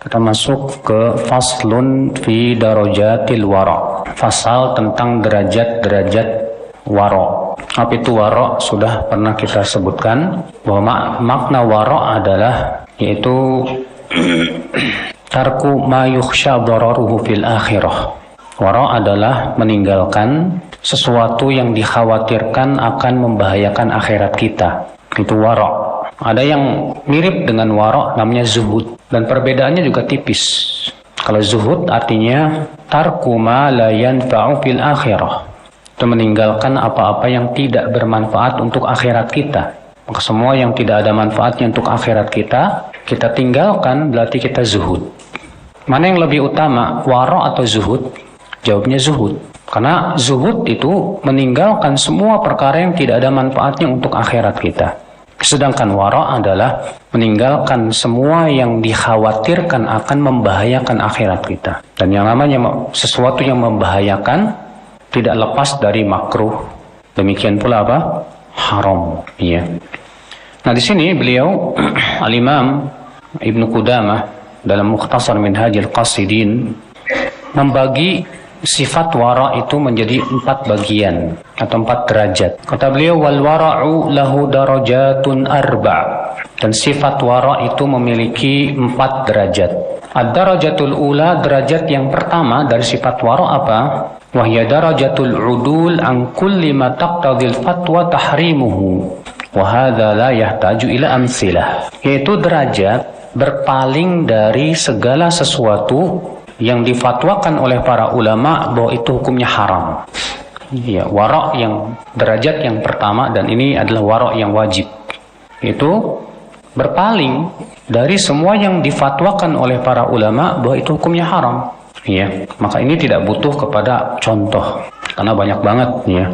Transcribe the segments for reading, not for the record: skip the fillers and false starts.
Kita masuk ke faslun fi darajatil wara. Fasal tentang derajat-derajat wara. Apa itu wara? Sudah pernah kita sebutkan bahwa makna wara adalah yaitu tarku ma yukhsha dararuhu fil akhirah. Wara adalah meninggalkan sesuatu yang dikhawatirkan akan membahayakan akhirat kita. Itu wara. Ada yang mirip dengan wara namanya zuhud, dan perbedaannya juga tipis. Kalau zuhud artinya tarku ma la yanfa'u fil akhirah. Itu meninggalkan apa-apa yang tidak bermanfaat untuk akhirat kita. Maka semua yang tidak ada manfaatnya untuk akhirat kita tinggalkan, berarti kita zuhud. Mana yang lebih utama, wara atau zuhud? Jawabnya zuhud. Karena zuhud itu meninggalkan semua perkara yang tidak ada manfaatnya untuk akhirat kita. Sedangkan wara adalah meninggalkan semua yang dikhawatirkan akan membahayakan akhirat kita. Dan yang namanya sesuatu yang membahayakan tidak lepas dari makruh. Demikian pula apa? Haram. Ya. Nah, di sini beliau Al-Imam Ibnu Qudamah dalam Mukhtasar Minhajil Qasidin membagi sifat wara itu menjadi 4 bagian atau 4 derajat. Kata beliau, wal wara'u lahu darajatun arba'. Dan sifat wara itu memiliki 4 derajat. Ad-darajatul ula, derajat yang pertama dari sifat wara apa? Wahya darajatul udul an kulli ma taqtadil fatwa tahrimuhu. Wa hadza la yahtaju ila amsilah. Yaitu derajat berpaling dari segala sesuatu yang difatwakan oleh para ulama bahwa itu hukumnya haram. Ya, wara yang derajat yang pertama, dan ini adalah wara yang wajib. Itu berpaling dari semua yang difatwakan oleh para ulama bahwa itu hukumnya haram. Ya, maka ini tidak butuh kepada contoh, karena banyak banget ya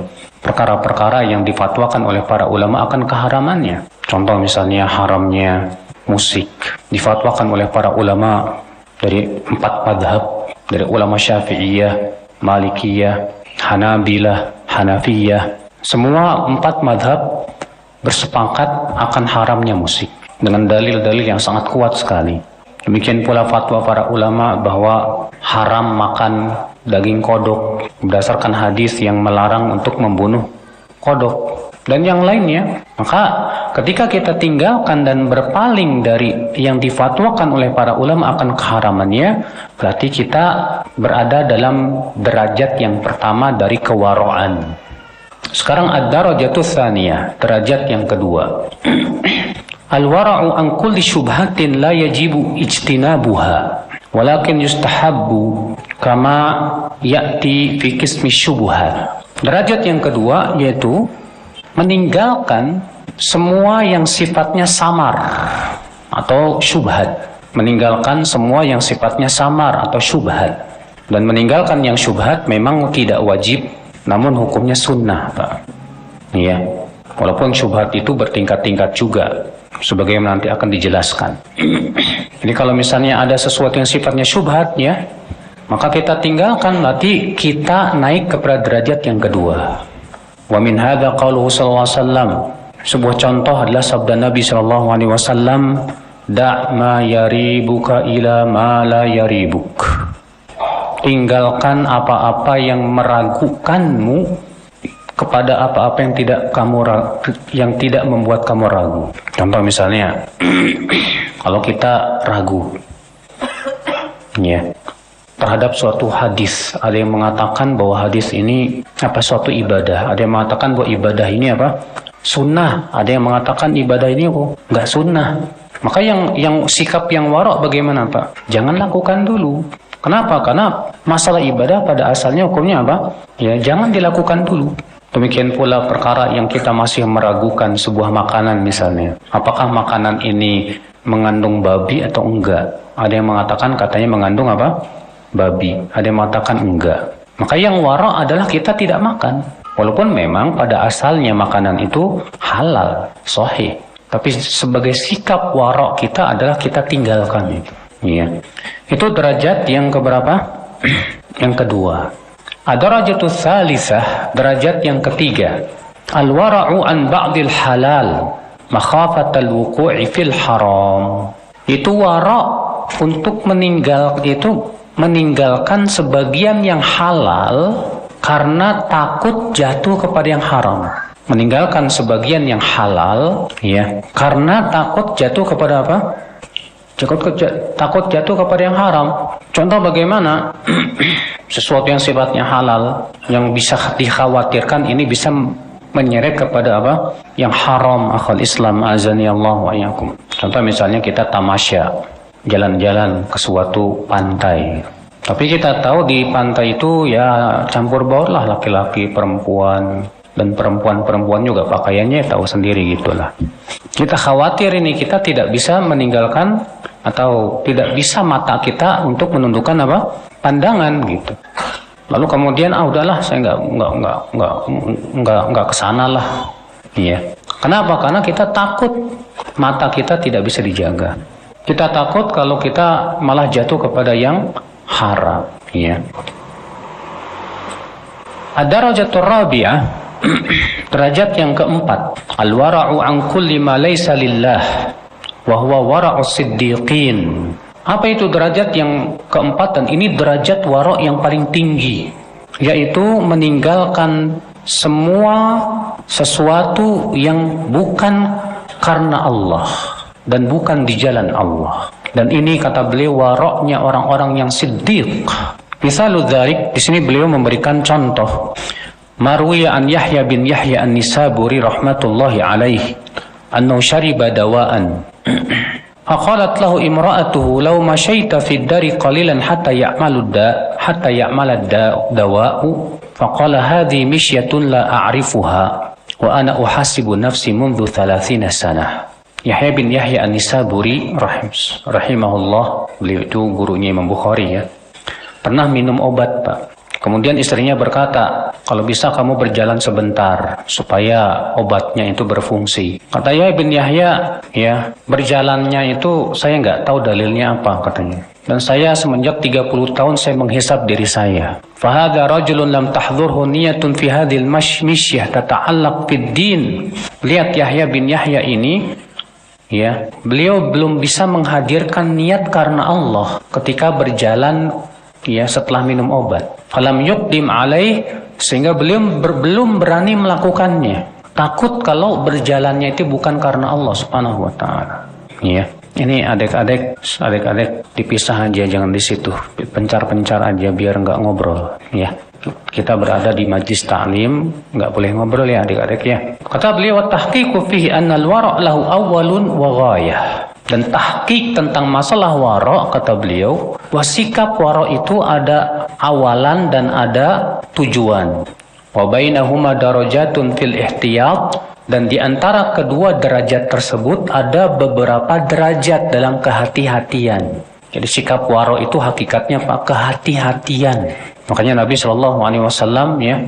perkara-perkara yang difatwakan oleh para ulama akan keharamannya. Contoh misalnya haramnya musik, difatwakan oleh para ulama dari 4 madhab, dari ulama Syafi'iyah, Malikiyah, Hanabilah, Hanafiyah. Semua 4 madhab bersepakat akan haramnya musik dengan dalil-dalil yang sangat kuat sekali. Demikian pula fatwa para ulama bahwa haram makan daging kodok berdasarkan hadis yang melarang untuk membunuh kodok dan yang lainnya. Maka ketika kita tinggalkan dan berpaling dari yang difatwakan oleh para ulama akan keharamannya, berarti kita berada dalam derajat yang pertama dari kewaraan. Sekarang ad-darajatus tsaniyah, derajat yang kedua. Al-wara'u an kulli syubhatin la yajibu ijtinabuha, walakin yustahabbu kama ya'ti fi qismi syubhat. Derajat yang kedua yaitu meninggalkan semua yang sifatnya samar atau syubhat. Meninggalkan semua yang sifatnya samar atau syubhat. Dan meninggalkan yang syubhat memang tidak wajib, namun hukumnya sunnah, Pak. Ya. Walaupun syubhat itu bertingkat-tingkat juga, sebagaimana nanti akan dijelaskan. Jadi kalau misalnya ada sesuatu yang sifatnya syubhat ya, maka kita tinggalkan, nanti kita naik kepada derajat yang kedua. Wa min hadza qauluhu sallallahu alaihi wasallam. Sebuah contoh adalah sabda Nabi sallallahu alaihi wasallam, da' ma yaribuka ila ma la yaribuk. Tinggalkan apa-apa yang meragukanmu kepada apa-apa yang tidak membuat kamu ragu. Contoh misalnya kalau kita ragu ya terhadap suatu hadis, ada yang mengatakan bahwa hadis ini suatu ibadah, ada yang mengatakan bahwa ibadah ini sunnah, ada yang mengatakan ibadah ini nggak sunnah. Maka yang sikap yang wara bagaimana, Pak? Jangan lakukan dulu. Kenapa? Karena masalah ibadah pada asalnya hukumnya ya jangan dilakukan dulu. Demikian pula perkara yang kita masih meragukan sebuah makanan misalnya, apakah makanan ini mengandung babi atau enggak? Ada yang mengatakan katanya mengandung babi, ada yang mengatakan enggak. Maka yang wara adalah kita tidak makan, walaupun memang pada asalnya makanan itu halal, sahih. Tapi sebagai sikap wara kita adalah kita tinggalkan itu. Ya. Itu derajat yang keberapa? Yang kedua. Ad-darajatus tsalisah, derajat yang ketiga. Al-wara'u an ba'dil halal makhafatal wuqu'i fil haram. Itu wara untuk meninggalkan sebagian yang halal karena takut jatuh kepada yang haram. Meninggalkan sebagian yang halal, ya, karena takut jatuh kepada apa? Takut jatuh kepada yang haram. Contoh bagaimana? Sesuatu yang sifatnya halal, yang bisa dikhawatirkan ini bisa menyeret kepada apa? Yang haram. Akhul Islam azani Allah wa iyyakum. Contoh misalnya kita tamasya, jalan-jalan ke suatu pantai. Tapi kita tahu di pantai itu ya campur baur lah laki-laki, perempuan, dan perempuan juga pakaiannya tahu sendiri gitulah. Kita khawatir ini kita tidak bisa meninggalkan atau tidak bisa mata kita untuk menundukkan apa? Pandangan gitu. Lalu kemudian udahlah saya nggak kesana lah. Iya. Kenapa? Karena kita takut mata kita tidak bisa dijaga. Kita takut kalau kita malah jatuh kepada yang haram, ya. Ad-darajatur rabi'ah, derajat yang keempat, al-wara'u an kulli ma laysa lillah wa huwa wara'us siddiqin. Apa itu derajat yang keempat? Dan ini derajat wara' yang paling tinggi, yaitu meninggalkan semua sesuatu yang bukan karena Allah dan bukan di jalan Allah. Dan ini kata beliau waroknya orang-orang yang siddiq. Misalul dzalik, di sini beliau memberikan contoh. Marwiya an Yahya bin Yahya an-Nisaburi rahmatullahi alaihi annahu shariba dawaan. Faqalat lahu imra'atuhu law mashaita fi ad-dari qalilan hatta ya'mala ad-dawa'u. Faqala hadhi mishyatun la a'rifuha wa ana uhasibu nafsi منذ 30 sanah. Yahya bin Yahya an-Nisaburi rahimahullah, beliau itu gurunya Imam Bukhari, ya. Pernah minum obat, Pak. Kemudian istrinya berkata, kalau bisa kamu berjalan sebentar supaya obatnya itu berfungsi. Kata Yahya bin Yahya, ya, berjalannya itu saya nggak tahu dalilnya apa, katanya. Dan saya semenjak 30 tahun saya menghisab diri saya. Fahadha rajulun lam tahdhurhu niyatun fi hadhil mishyah tata'allaq fid din. Lihat Yahya bin Yahya ini, ya, beliau belum bisa menghadirkan niat karena Allah ketika berjalan, ya, setelah minum obat. Falam yuqdim alaih, sehingga beliau belum berani melakukannya. Takut kalau berjalannya itu bukan karena Allah Subhanahu wa taala. Ya. Ini adik-adik dipisah aja, jangan di situ. Pencar-pencar aja biar enggak ngobrol, ya. Kita berada di majlis ta'lim, enggak boleh ngobrol, ya adik-adik, ya. Kata beliau, tahqiqu fihi anna al-wara' lahu awwalun wa ghayah. Dan tahqiq tentang masalah wara', kata beliau, sikap wara' itu ada awalan dan ada tujuan. Wa bainahuma darajatun fil ihtiyat. Dan di antara kedua derajat tersebut ada beberapa derajat dalam kehati-hatian. Jadi sikap waro itu hakikatnya Pak, kehati-hatian. Makanya Nabi SAW, ya,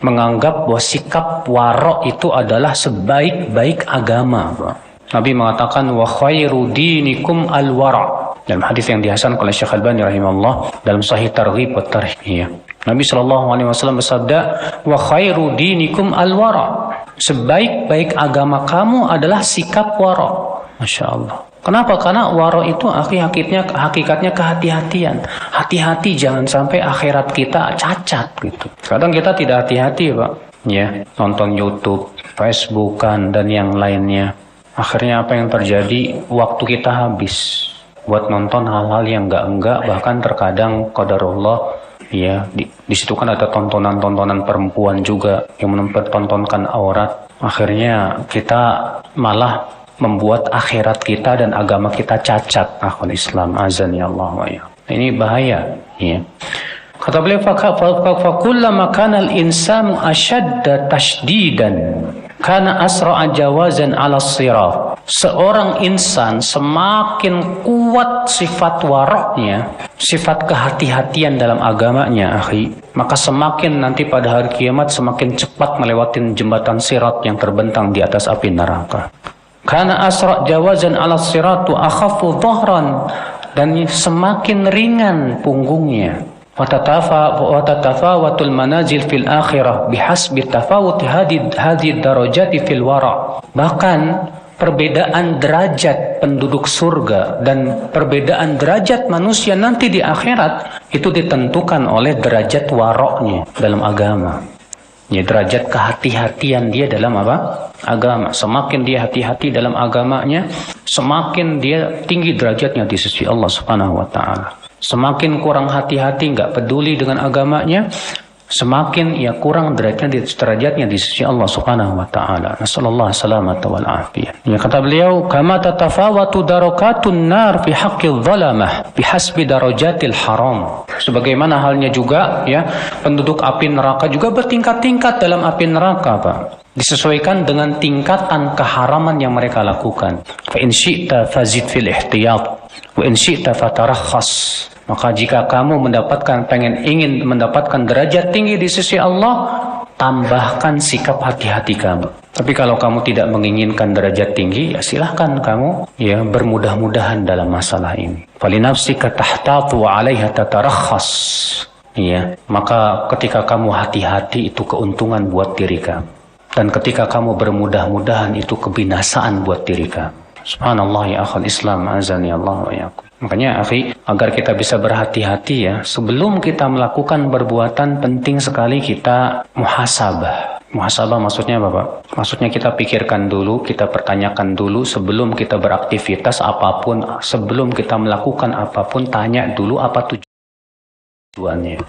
menganggap bahwa sikap waro itu adalah sebaik-baik agama, Pak. Nabi mengatakan wa khairu dinikum al-wara'. Dalam hadis yang dihasankan oleh Syekh Albani rahimahullah dalam Sahih Targhib wa Tarhib. Nabi SAW bersabda wa khairu dinikum al-wara'. Sebaik-baik agama kamu adalah sikap wara'. Masya Allah. Kenapa? Karena wara' itu hakikatnya kehati-hatian. Hati-hati jangan sampai akhirat kita cacat gitu. Kadang kita tidak hati-hati, Pak. Ya, nonton YouTube, Facebookan dan yang lainnya. Akhirnya apa yang terjadi? Waktu kita habis buat nonton hal-hal yang enggak, bahkan terkadang qadarullah, ya, di situ kan ada tontonan-tontonan perempuan juga yang mempertontonkan aurat. Akhirnya kita malah membuat akhirat kita dan agama kita cacat. Akhul Islam azani Allah wa ya. Ini bahaya, ya. Kata beliau, fa kullama kana al-insanu ashadda tashdidan kana asra'a jawazan 'ala as-sirat. Seorang insan semakin kuat sifat waraknya, sifat kehati-hatian dalam agamanya, akhi, maka semakin nanti pada hari kiamat semakin cepat melewati jembatan sirat yang terbentang di atas api neraka. Kana asra' jawazan 'ala as-sirat wa akhaffu dhahran, dan semakin ringan punggungnya. Watatafawatul manazil fil akhirah bihasbi tafawuti hadhi darajati fil wara'. Bahkan perbedaan derajat penduduk surga dan perbedaan derajat manusia nanti di akhirat itu ditentukan oleh derajat waroknya dalam agama. Ya, derajat kehati-hatian dia dalam apa? Agama. Semakin dia hati-hati dalam agamanya, semakin dia tinggi derajatnya di sisi Allah Subhanahu wa taala. Semakin kurang hati-hati, enggak peduli dengan agamanya, semakin ia kurang derajatnya di sisi Allah Subhanahu wa taala. Nasallallahu salamata wal afiyah. Ya, kata beliau, kama tatafawatu darakatun nar fi haqqil zalamah bihasbi darajatil haram. Sebagaimana halnya juga ya, penduduk api neraka juga bertingkat-tingkat dalam api neraka, Pak. Disesuaikan dengan tingkatan keharaman yang mereka lakukan. Fa in syi'ta fazid fil ihtiyat wa in syi'ta fatarakhas. Maka jika kamu ingin mendapatkan derajat tinggi di sisi Allah, tambahkan sikap hati-hati kamu. Tapi kalau kamu tidak menginginkan derajat tinggi, ya silahkan kamu ya bermudah-mudahan dalam masalah ini. Falinafsika tahtatu wa 'alaiha tatarakhas. Ya, maka ketika kamu hati-hati itu keuntungan buat diri kamu. Dan ketika kamu bermudah-mudahan itu kebinasaan buat diri kamu. Subhanallah ya akhal Islam, azani Allah wa yakum. Makanya akhi, agar kita bisa berhati-hati ya, sebelum kita melakukan perbuatan penting sekali kita muhasabah. Muhasabah maksudnya apa, Pak? Maksudnya kita pikirkan dulu, kita pertanyakan dulu sebelum kita beraktivitas apapun, sebelum kita melakukan apapun, tanya dulu apa tujuannya.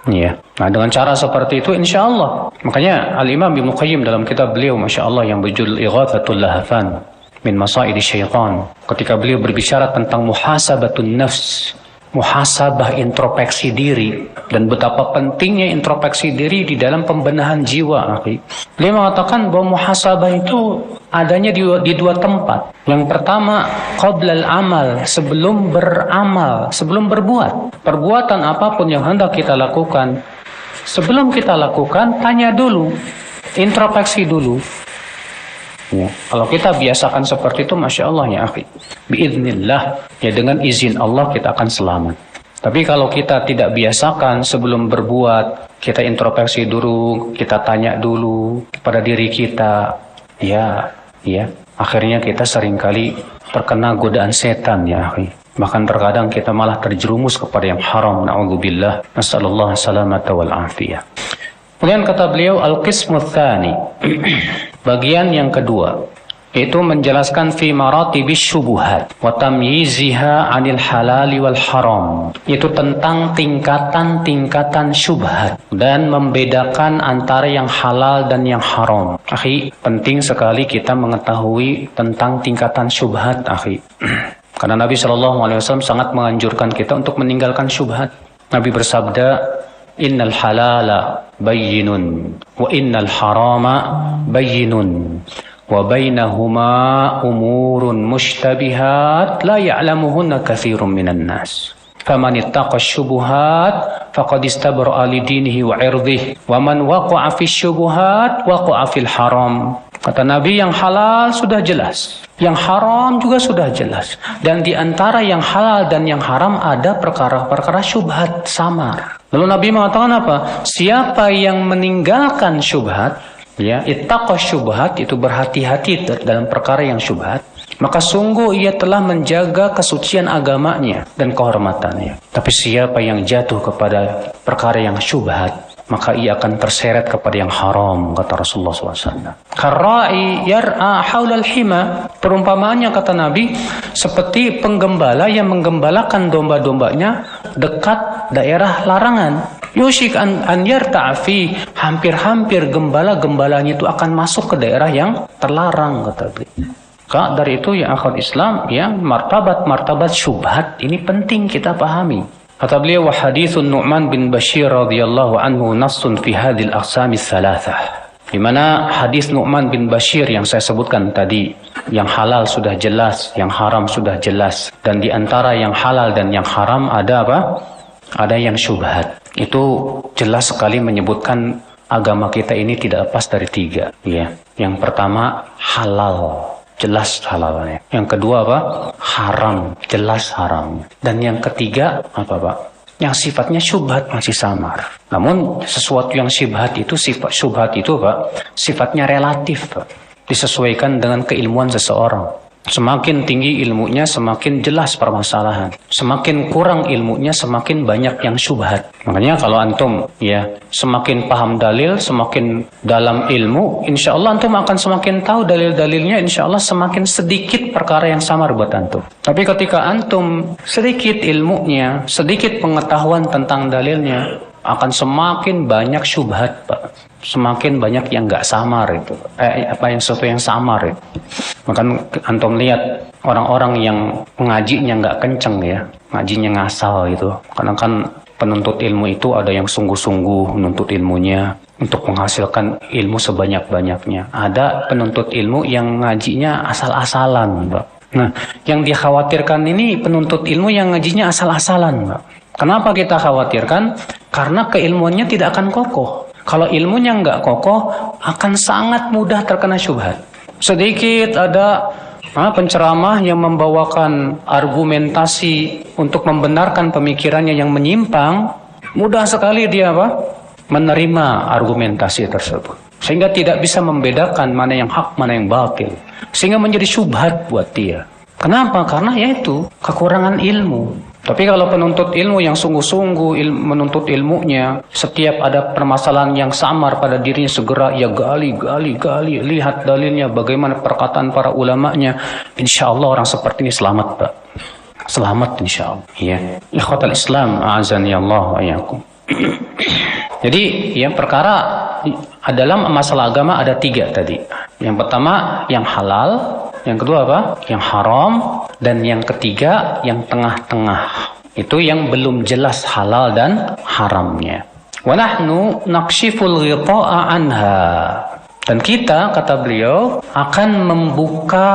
Ya. Nah, dengan cara seperti itu insya Allah. Makanya Al-Imam Ibnu Qayyim dalam kitab beliau, Masya Allah, yang berjudul Ighathatul Lahafan min Masaidi Syaitan, ketika beliau berbicara tentang muhasabatun nafs, muhasabah, introspeksi diri, dan betapa pentingnya introspeksi diri di dalam pembenahan jiwa. Beliau mengatakan bahwa muhasabah itu adanya di dua tempat. Yang pertama, qablal amal, sebelum beramal, sebelum berbuat. Perbuatan apapun yang hendak kita lakukan, sebelum kita lakukan, tanya dulu, introspeksi dulu. Ya. Kalau kita biasakan seperti itu, Masya Allah ya akhi, biiznillah, ya dengan izin Allah kita akan selamat. Tapi kalau kita tidak biasakan sebelum berbuat, kita introspeksi dulu, kita tanya dulu pada diri kita, ya, akhirnya kita seringkali terkena godaan setan ya akhi. Bahkan terkadang kita malah terjerumus kepada yang haram, na'udzubillah, nasallallahu salamata wal afiyah. Kemudian kata beliau, al-qismu tsani, bagian yang kedua, yaitu menjelaskan fi maratibis syubuhat wa tamyiziha 'anil halali wal haram, yaitu tentang tingkatan-tingkatan syubhat dan membedakan antara yang halal dan yang haram. Akhi, penting sekali kita mengetahui tentang tingkatan syubhat, akhi. Karena Nabi SAW sangat menganjurkan kita untuk meninggalkan syubhat. Nabi bersabda, innal halala bayyinun wa innal harama bayyinun wa bainahuma umurun mushtabihat la ya'lamuhunna katsirun minan nas. Faman ittaqa syubuhat faqad istabra'a li dinihi wa 'irdihi wa man waqa'a fi syubuhat waqa'a fil haram. Kata Nabi, yang halal sudah jelas, yang haram juga sudah jelas, dan di antara yang halal dan yang haram ada perkara-perkara syubhat samar. Lalu Nabi mengatakan apa? Siapa yang meninggalkan syubhat, ya, ittaqa syubhat, itu berhati-hati dalam perkara yang syubhat, maka sungguh ia telah menjaga kesucian agamanya dan kehormatannya. Tapi siapa yang jatuh kepada perkara yang syubhat, maka ia akan terseret kepada yang haram, kata Rasulullah SAW. Karra'i yar'a haulal hima, perumpamaannya kata Nabi seperti penggembala yang menggembalakan domba-dombanya dekat daerah larangan. Yushik an yarta'fi, hampir-hampir gembala-gembalanya itu akan masuk ke daerah yang terlarang, kata beliau. Dari itu ya akhwat Islam, ya, martabat syubhat ini penting kita pahami. Kata beliau, wa haditsun Nu'man bin Bashir radhiyallahu anhu nassun fi hadhil aqsami tsalatsah. Di mana hadis Nu'man bin Bashir yang saya sebutkan tadi, yang halal sudah jelas, yang haram sudah jelas, dan di antara yang halal dan yang haram ada apa? Ada yang syubhat. Itu jelas sekali menyebutkan agama kita ini tidak lepas dari tiga, ya. Yang pertama halal, jelas halalnya. Yang kedua apa? Haram, jelas haram. Dan yang ketiga apa, Pak? Yang sifatnya syubhat masih samar. Namun sesuatu yang syubhat itu, sifat syubhat itu, Pak, sifatnya relatif, Pak. disesuaikan dengan keilmuan seseorang. Semakin tinggi ilmunya, semakin jelas permasalahan. Semakin kurang ilmunya, semakin banyak yang syubhat. Makanya kalau antum semakin paham dalil, semakin dalam ilmu, insya Allah antum akan semakin tahu dalil-dalilnya. Insya Allah semakin sedikit perkara yang samar buat antum. Tapi ketika antum sedikit ilmunya, sedikit pengetahuan tentang dalilnya, akan semakin banyak syubhat, Pak. Semakin banyak yang nggak samar itu, sesuatu yang samar itu. Maka antum lihat orang-orang yang ngajinya nggak kenceng ya, ngajinya ngasal gitu. Karena kan penuntut ilmu itu ada yang sungguh-sungguh menuntut ilmunya untuk menghasilkan ilmu sebanyak-banyaknya. Ada penuntut ilmu yang ngajinya asal-asalan, Pak. Nah, yang dikhawatirkan ini penuntut ilmu yang ngajinya asal-asalan, Pak. Kenapa kita khawatirkan? Karena keilmuannya tidak akan kokoh. Kalau ilmunya nggak kokoh, akan sangat mudah terkena syubhat. Sedikit ada penceramah yang membawakan argumentasi untuk membenarkan pemikirannya yang menyimpang, mudah sekali dia menerima argumentasi tersebut. Sehingga tidak bisa membedakan mana yang hak, mana yang batil. Sehingga menjadi syubhat buat dia. Kenapa? Karena yaitu kekurangan ilmu. Tapi kalau penuntut ilmu yang sungguh-sungguh menuntut ilmunya, setiap ada permasalahan yang samar pada dirinya segera ia gali, lihat dalilnya, bagaimana perkataan para ulamanya. Insya Allah orang seperti ini selamat, Pak. Selamat insya Allah. Ya. Ikhwatal Islam, a'azani Allah wa iyyakum. Jadi yang perkara dalam masalah agama ada 3 tadi. Yang pertama yang halal, yang kedua yang haram, dan yang ketiga yang tengah-tengah. Itu yang belum jelas halal dan haramnya. Wa nahnu naqshiful ghita'a anha. Dan kita, kata beliau, akan membuka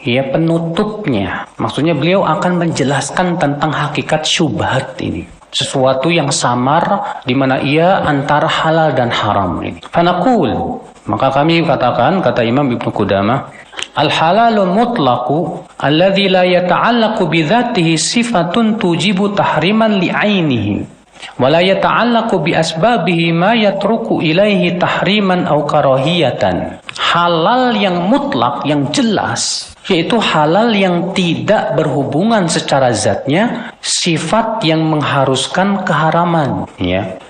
penutupnya. Maksudnya beliau akan menjelaskan tentang hakikat syubhat ini. Sesuatu yang samar di mana ia antara halal dan haram ini. Fanaqul, maka kami katakan, kata Imam Ibnu Qudamah, al-halalul mutlaqu alladzi la yata'allaqu bi dzatihi sifatun tujibu tahriman li'ainihi wa la yata'allaqu bi asbabihi ma yatruku ilaihi tahriman aw karahiyatan. Halal yang mutlak, yang jelas, yaitu halal yang tidak berhubungan secara zatnya sifat yang mengharuskan keharaman,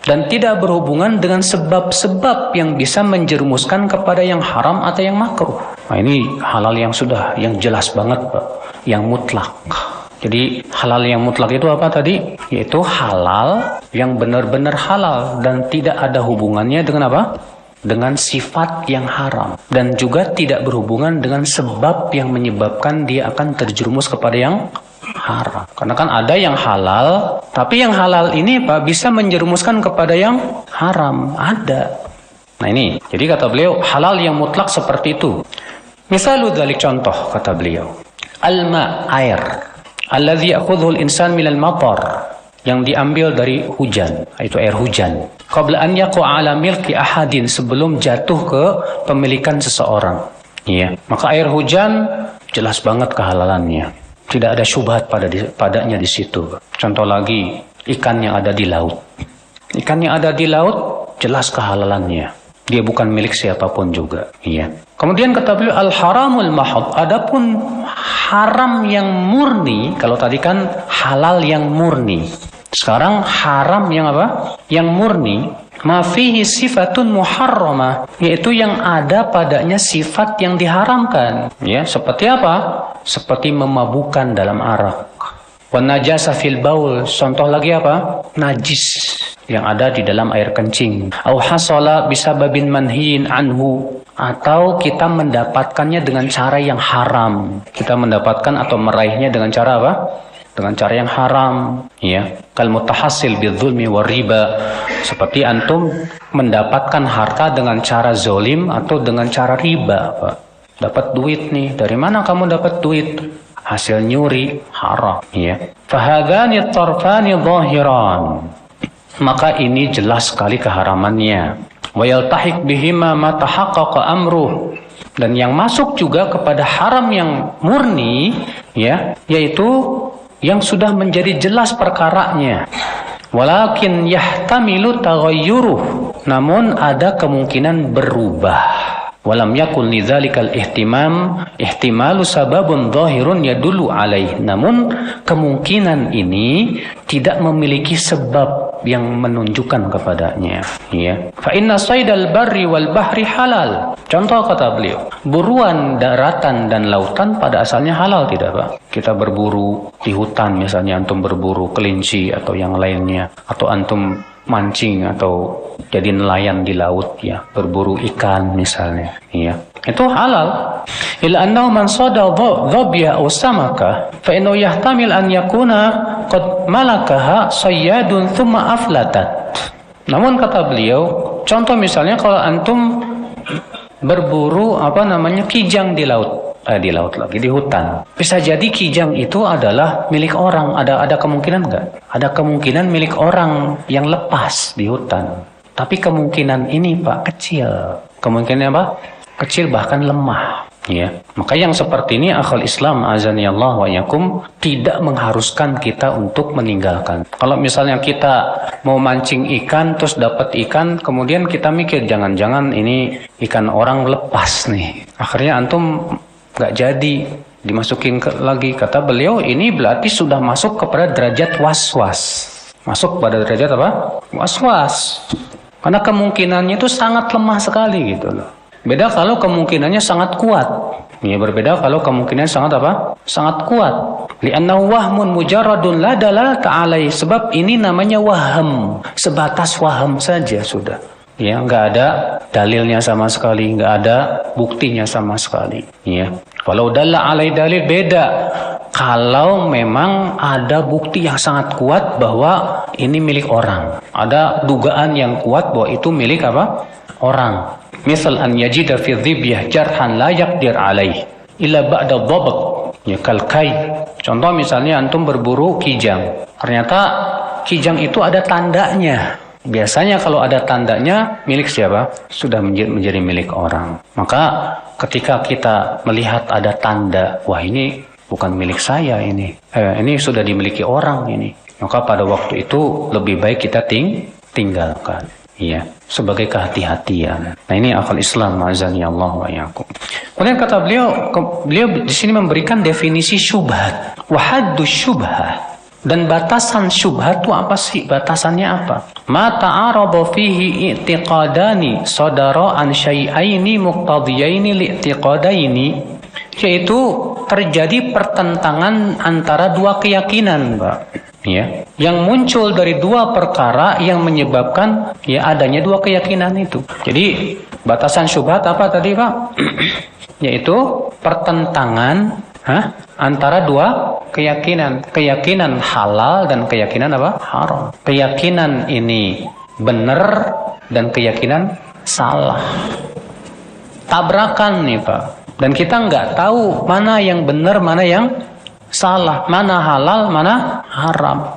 dan tidak berhubungan dengan sebab-sebab yang bisa menjerumuskan kepada yang haram atau yang makruh. Nah, ini halal yang jelas banget, Pak, yang mutlak. Jadi halal yang mutlak itu apa tadi? Yaitu halal yang benar-benar halal dan tidak ada hubungannya dengan apa? Dengan sifat yang haram, dan juga tidak berhubungan dengan sebab yang menyebabkan dia akan terjerumus kepada yang haram. Karena kan ada yang halal, tapi yang halal ini Pak bisa menjerumuskan kepada yang haram. Ada. Nah ini, jadi kata beliau halal yang mutlak seperti itu. Misalnya dzalik, contoh kata beliau, al-ma, air, alladzi ya'khudhu al-insan minal matar, yang diambil dari hujan, itu air hujan. Qabla an yaqa ala milki ahadin, sebelum jatuh ke pemilikan seseorang. Maka air hujan jelas banget kehalalannya. Tidak ada syubhat padanya di situ. Contoh lagi, ikan yang ada di laut. Ikan yang ada di laut jelas kehalalannya. Dia bukan milik siapapun juga. Kemudian kata beliau al-haramul mahad, adapun haram yang murni, kalau tadi kan halal yang murni. Sekarang haram yang apa? Yang murni. Ma fihi sifatun muharramah, yaitu yang ada padanya sifat yang diharamkan. Seperti apa? Seperti memabukkan dalam arak. Wan najasa fil baul, contoh lagi apa? Najis yang ada di dalam air kencing. Au hasala bisababin manhiin anhu, atau kita mendapatkannya dengan cara yang haram. Kita mendapatkan atau meraihnya dengan cara apa? Dengan cara yang haram, kal mutahassil bidzulmi war riba, seperti antum mendapatkan harta dengan cara zolim atau dengan cara riba, Pak. Dapat duit nih, dari mana kamu dapat duit? Hasil nyuri, haram, Fahadhani tarfani zahiran, maka ini jelas sekali keharamannya. Wa yaltahiq bihima ma tahaqqaqa amruh, dan yang masuk juga kepada haram yang murni, yaitu yang sudah menjadi jelas perkaranya. Walakin yahtamilu taghayyuruh, namun ada kemungkinan berubah. Walam yakul lidzalikal ihtimalu sababun dhahirun yadullu alaih. Namun kemungkinan ini tidak memiliki sebab yang menunjukkan kepadanya, ya. Fa inna saydal barri wal bahri halal. Contoh kata beliau, buruan daratan dan lautan pada asalnya halal, tidak Pak? Kita berburu di hutan misalnya, antum berburu kelinci atau yang lainnya, atau antum mancing atau jadi nelayan di laut, ya, berburu ikan misalnya, ya, itu halal. Illa annahu man sada dhabya aw samaka fa innahu yahtamil an yakuna qad malakaha sayyadun thumma aflatat. Namun kata beliau, contoh misalnya kalau antum berburu kijang di laut, di hutan. Bisa jadi kijang itu adalah milik orang. Ada kemungkinan nggak? Ada kemungkinan milik orang yang lepas di hutan. Tapi kemungkinan ini Pak kecil. Kemungkinannya apa? Kecil, bahkan lemah. Ya. Maka yang seperti ini akhul Islam azanillah wa yakum tidak mengharuskan kita untuk meninggalkan. Kalau misalnya kita mau mancing ikan terus dapat ikan, kemudian kita mikir jangan-jangan ini ikan orang lepas nih. Akhirnya antum nggak jadi dimasukin lagi. Kata beliau, ini berarti sudah masuk kepada derajat was-was. Masuk pada derajat apa? Was-was. Karena kemungkinannya itu sangat lemah sekali gitu loh. Beda kalau kemungkinannya sangat kuat. Ya, berbeda kalau kemungkinan sangat apa? Sangat kuat. Li'annahu wahmun mujarradun la dalalata alaihi. Sebab ini namanya waham, sebatas waham saja sudah. Ya, nggak ada dalilnya sama sekali, nggak ada buktinya sama sekali. Ya, kalau dalla alai dalil beda. Kalau memang ada bukti yang sangat kuat bahwa ini milik orang, ada dugaan yang kuat bahwa itu milik apa? Orang. Misal an yajida fi dhibyah jarhan la yaqdir alaih illa ba'da dhabt. Ya, kalkai. Contoh misalnya antum berburu kijang. Ternyata kijang itu ada tandanya. Biasanya kalau ada tandanya milik siapa? Sudah menjadi milik orang. Maka ketika kita melihat ada tanda, wah ini bukan milik saya ini. Ini sudah dimiliki orang ini. Maka pada waktu itu lebih baik kita tinggalkan. Ya, sebagai kehati-hatian. Nah, ini akal Islam azani Allah wa yakum. Kemudian kata beliau di sini memberikan definisi syubhat. Wa haddu syubhah. Dan batasan syubhat itu apa sih? Batasannya apa? Ma ta'arada fihi i'tiqadani sadara an syai'aini muqtadiyaini li'tiqadaini. Yaitu terjadi pertentangan antara dua keyakinan, Pak. Ya, yang muncul dari dua perkara yang menyebabkan ya adanya dua keyakinan itu. Jadi batasan syubhat apa tadi Pak? Yaitu pertentangan antara dua keyakinan halal dan keyakinan apa? Haram. Keyakinan ini benar dan keyakinan salah. Tabrakan nih Pak. Dan kita nggak tahu mana yang benar, mana yang salah, mana halal, mana haram.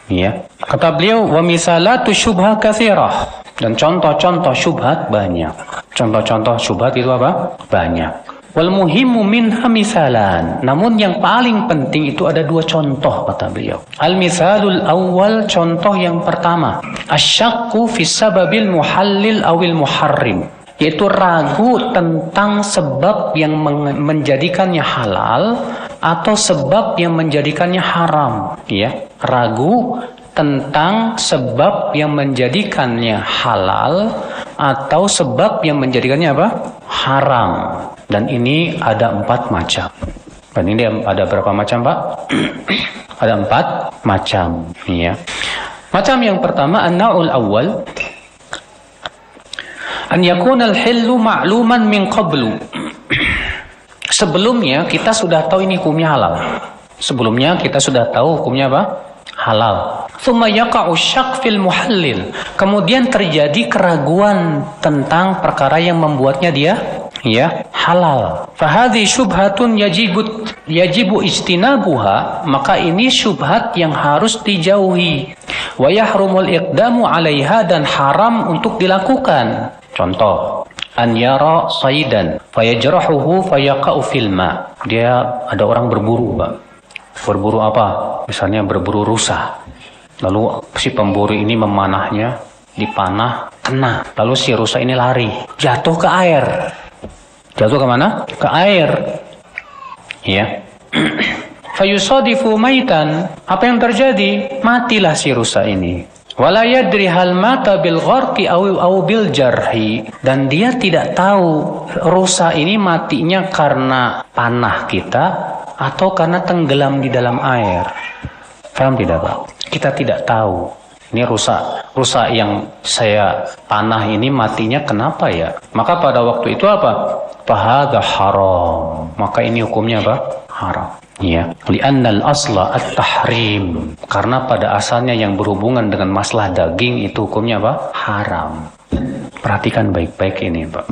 Ya. Kata beliau, wa misalatu syubhah katsirah. Dan contoh-contoh syubhat banyak. Contoh-contoh syubhat itu apa? Banyak. Wal muhimmu minha misalan. Namun yang paling penting itu ada dua contoh kata beliau. Al misalul awal, contoh yang pertama, asyakku fi sababil muhallil awil muharrim. Yaitu ragu tentang sebab yang menjadikannya halal atau sebab yang menjadikannya haram, ya. Ragu tentang sebab yang menjadikannya halal atau sebab yang menjadikannya apa? Haram. Dan ini ada 4 macam. Dan ini ada berapa macam, Pak? Ada 4 macam, ya. Macam yang pertama, an-na'ul awwal an yakuna al-hillu ma'luman min qablu. Sebelumnya kita sudah tahu ini hukumnya halal. Sebelumnya kita sudah tahu hukumnya apa? Halal. Tsumma yaqa'u syak fil muhallil. Kemudian terjadi keraguan tentang perkara yang membuatnya dia ya halal. Fa hadhi syubhatun yajibu ijtinabuha. Maka ini syubhat yang harus dijauhi. Wa yahrumul iqdamu 'alaiha, dan haram untuk dilakukan. Contoh, an yara saidan fayajrahuhu fayaqa'u fil ma. Dia ada orang berburu, Pak. Berburu apa? Misalnya berburu rusa. Lalu si pemburu ini memanahnya, dipanah, kena. Lalu si rusa ini lari, jatuh ke air. Jatuh ke mana? Ke air. Ya. Fayusadifu maitan. Apa yang terjadi? Matilah si rusa ini. Wala yadri hal mata bil gharqi aw bil jarhi. Dan dia tidak tahu rusa ini matinya karena panah kita atau karena tenggelam di dalam air. Paham tidak, Pak? Kita tidak tahu. Ini rusa yang saya panah ini matinya kenapa ya? Maka pada waktu itu apa? Fahadha haram. Maka ini hukumnya apa? Haram. Ya, li'annal asla at-tahrim. Karena pada asalnya yang berhubungan dengan masalah daging itu hukumnya apa? Haram. Perhatikan baik-baik ini, Pak.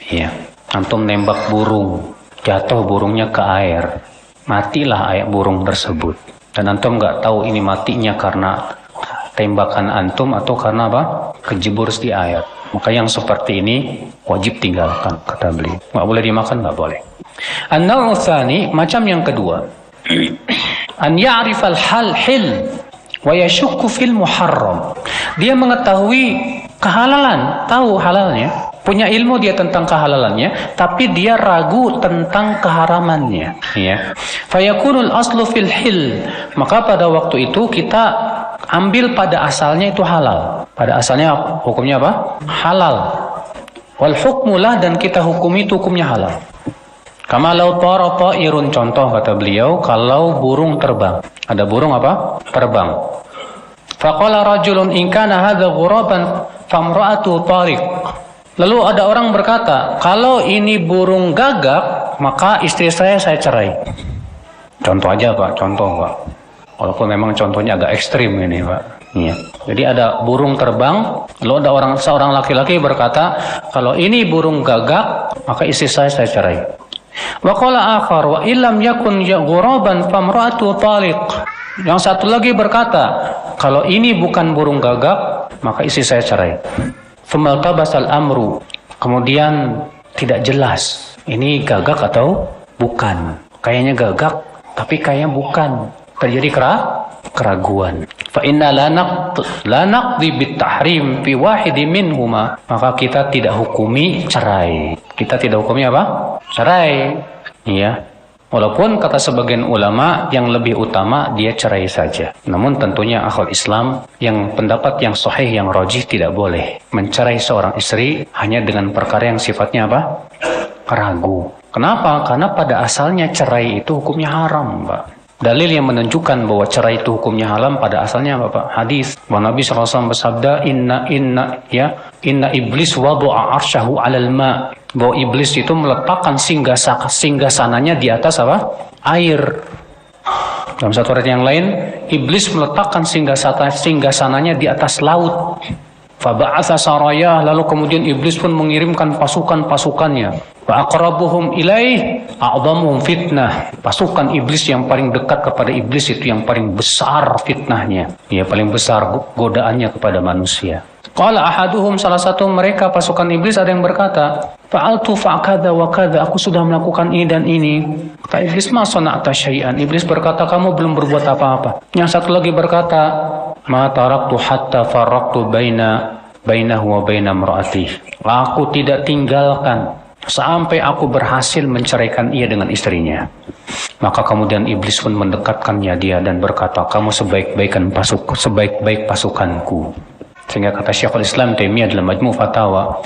Ya, antum nembak burung, jatuh burungnya ke air, matilah burung tersebut. Dan antum nggak tahu ini matinya karena tembakan antum atau karena apa? Kejebur di air. Maka yang seperti ini wajib tinggalkan, kata beliau. Nggak boleh dimakan, nggak boleh. An-naw'u tsani, macam yang kedua. An ya'rifal hil wa yashukku fil muharram. Dia mengetahui kehalalan, tahu halalnya, punya ilmu dia tentang kehalalannya, tapi dia ragu tentang keharamannya, ya. Fayakunul aslu fil hil. Maka pada waktu itu kita ambil pada asalnya itu halal. Pada asalnya hukumnya apa? Halal. Wal hukmulah, dan kita hukumi itu hukumnya halal. Kama law tara ta'irun, contoh kata beliau, kalau burung terbang. Ada burung apa? Terbang. Faqala rajulun in kana hadza ghuraban famra'atu tariq. Lalu ada orang berkata, kalau ini burung gagak, maka istri saya cerai. Contoh aja, Pak, contoh, Pak. Walaupun memang contohnya agak ekstrim ini, Pak. Iya. Jadi ada burung terbang, lalu ada seorang laki-laki berkata, kalau ini burung gagak, maka istri saya cerai. Wa qala akhar wa illam yakun ghuraban famra'atu taliq. Yang satu lagi berkata, kalau ini bukan burung gagak, maka istri saya cerai. Tsumma tabasal amru. Kemudian tidak jelas ini gagak atau bukan. Kayaknya gagak, tapi kayaknya bukan. Terjadi keraguan. Fa inna la naqdi bit tahrim fi wahidin minhuma. Maka kita tidak hukumi cerai. Kita tidak hukumi apa? Cerai. Ya. Walaupun kata sebagian ulama yang lebih utama dia cerai saja. Namun tentunya akhul Islam yang pendapat yang sahih yang rajih tidak boleh mencerai seorang istri hanya dengan perkara yang sifatnya apa? Ragu. Kenapa? Karena pada asalnya cerai itu hukumnya haram, Pak. Dalil yang menunjukkan bahwa cerai itu hukumnya haram pada asalnya apa, Pak? Hadis bahwa Nabi SAW bersabda, inna iblis wada'a arsyahu 'alal ma'. Bahwa iblis itu meletakkan singgasananya di atas apa? Air. Dalam satu ayat yang lain, iblis meletakkan singgasananya di atas laut. Faba'atha sarayah, lalu kemudian iblis pun mengirimkan pasukan-pasukannya. Wa aqrabuhum ilaih a'dhamuhum fitnah. Pasukan iblis yang paling dekat kepada iblis itu yang paling besar fitnahnya. Ya, paling besar godaannya kepada manusia. Qala ahaduhum, salah satu mereka pasukan iblis ada yang berkata, fa'altu fa'kadha wa kadha, aku sudah melakukan ini dan ini. Kata iblis, ma sana'ta syai'an. Iblis berkata, kamu belum berbuat apa-apa. Yang satu lagi berkata, ma taraktu hatta farraqtu bainahu wa baina imra'atihi. Aku tidak tinggalkan sampai aku berhasil menceraikan ia dengan istrinya. Maka kemudian iblis pun mendekatkannya dia dan berkata, kamu sebaik-baik pasukanku. Sehingga kata Syekhul Islam Taimiyah dalam Majmu' Fatawa,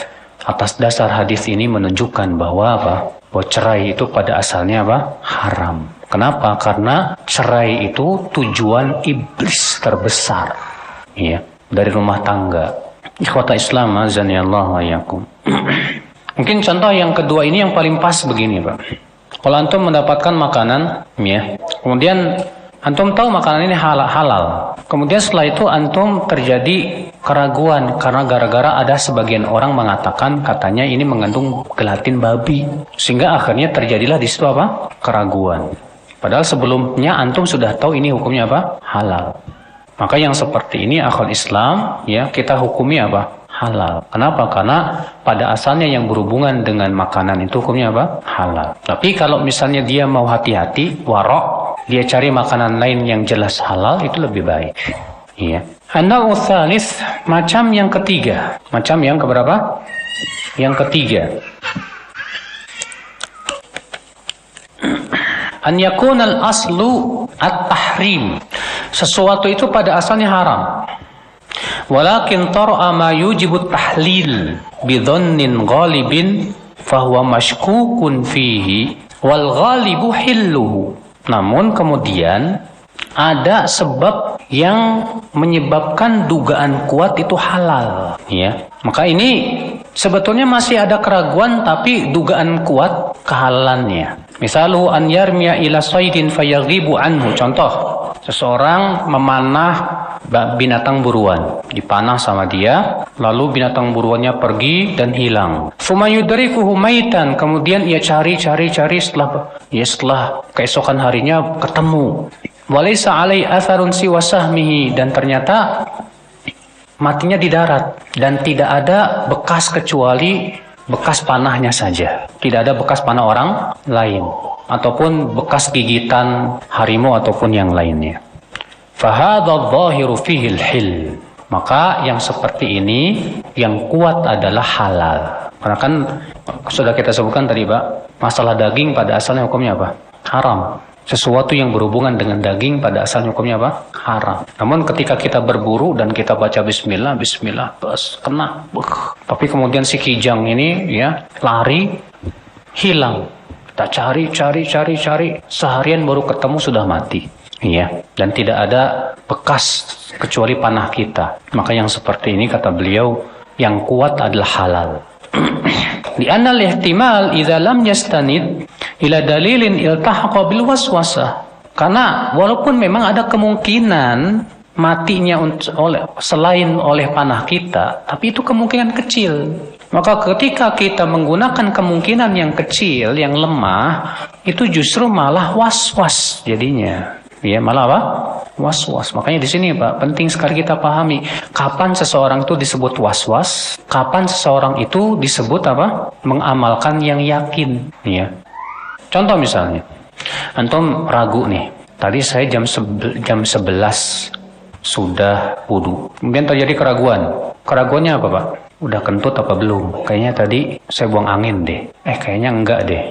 atas dasar hadis ini menunjukkan bahwa apa? Bahwa cerai itu pada asalnya apa? Haram. Kenapa? Karena cerai itu tujuan iblis terbesar, ya, dari rumah tangga. Ikhwata Islam, azani Allah wa iyyakum. Mungkin contoh yang kedua ini yang paling pas begini, Pak. Kalau antum mendapatkan makanan, ya, kemudian antum tahu makanan ini halal. Kemudian setelah itu antum terjadi keraguan karena gara-gara ada sebagian orang mengatakan katanya ini mengandung gelatin babi. Sehingga akhirnya terjadilah di situ apa? Keraguan. Padahal sebelumnya antum sudah tahu ini hukumnya apa? Halal. Maka yang seperti ini akhul Islam, ya, kita hukumi apa? Halal. Kenapa? Karena pada asalnya yang berhubungan dengan makanan itu hukumnya apa? Halal. Tapi kalau misalnya dia mau hati-hati, warok, dia cari makanan lain yang jelas halal, itu lebih baik. Iya. An-naw'u tsalits, macam yang ketiga. Macam yang keberapa? Yang ketiga. An yakunal aslu at-tahrim. Sesuatu itu pada asalnya haram. Walakin tar'a ma yujibu tahlil bidhannin ghalibin fahuwa mashkukun fihi wal ghalibu hilluhu. Namun kemudian ada sebab yang menyebabkan dugaan kuat itu halal, ya. Maka ini sebetulnya masih ada keraguan tapi dugaan kuat kehalalannya. Misalu an yarmiya ila saydin fayaghibu anhu. Contoh, seseorang memanah binatang buruan, dipanah sama dia, lalu binatang buruannya pergi dan hilang. Summa yudrikuhu maitan, kemudian ia cari setelah keesokan harinya ketemu. Walaysa alai atharun siwa sahmihi, dan ternyata matinya di darat dan tidak ada bekas kecuali bekas panahnya saja. Tidak ada bekas panah orang lain ataupun bekas gigitan harimau ataupun yang lainnya. Fahadha adh-dhahiru fihi al-hil. Maka yang seperti ini yang kuat adalah halal. Karena kan sudah kita sebutkan tadi, Pak, masalah daging pada asalnya hukumnya apa? Haram. Sesuatu yang berhubungan dengan daging pada asalnya hukumnya apa? Haram. Namun ketika kita berburu dan kita baca bismillah, bos, kena. Tapi kemudian si kijang ini ya lari, hilang. Kita cari, seharian baru ketemu sudah mati. Ya, dan tidak ada bekas kecuali panah kita. Maka yang seperti ini kata beliau yang kuat adalah halal. Di anna al-ihtimal idza lam yastanid ila dalilin iltahaqa bil waswasah. Karena walaupun memang ada kemungkinan matinya selain oleh panah kita, tapi itu kemungkinan kecil. Maka ketika kita menggunakan kemungkinan yang kecil, yang lemah, itu justru malah was-was jadinya. Ya, malah apa? Was-was. Makanya di sini, Pak, penting sekali kita pahami kapan seseorang itu disebut was-was, kapan seseorang itu disebut apa? Mengamalkan yang yakin, ya. Contoh misalnya, antum ragu nih. Tadi saya jam 11 sudah wudu. Kemudian terjadi keraguan. Keraguannya apa, Pak? Udah kentut apa belum? Kayaknya tadi saya buang angin deh. Kayaknya enggak deh.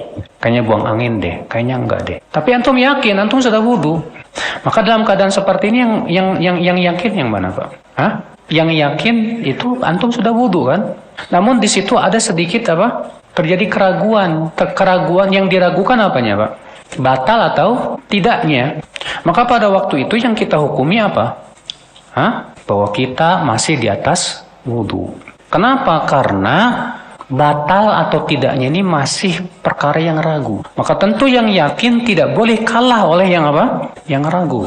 Kayaknya buang angin deh. Kayaknya enggak deh. Tapi antum yakin, antum sudah wudu. Maka dalam keadaan seperti ini yang yakin yang mana, Pak? Hah? Yang yakin itu antum sudah wudu kan? Namun di situ ada sedikit apa? Terjadi keraguan. Keraguan yang diragukan apanya, Pak? Batal atau tidaknya. Maka pada waktu itu yang kita hukumi apa? Hah? Bahwa kita masih di atas wudu. Kenapa? Karena batal atau tidaknya ini masih perkara yang ragu. Maka tentu yang yakin tidak boleh kalah oleh yang apa? Yang ragu.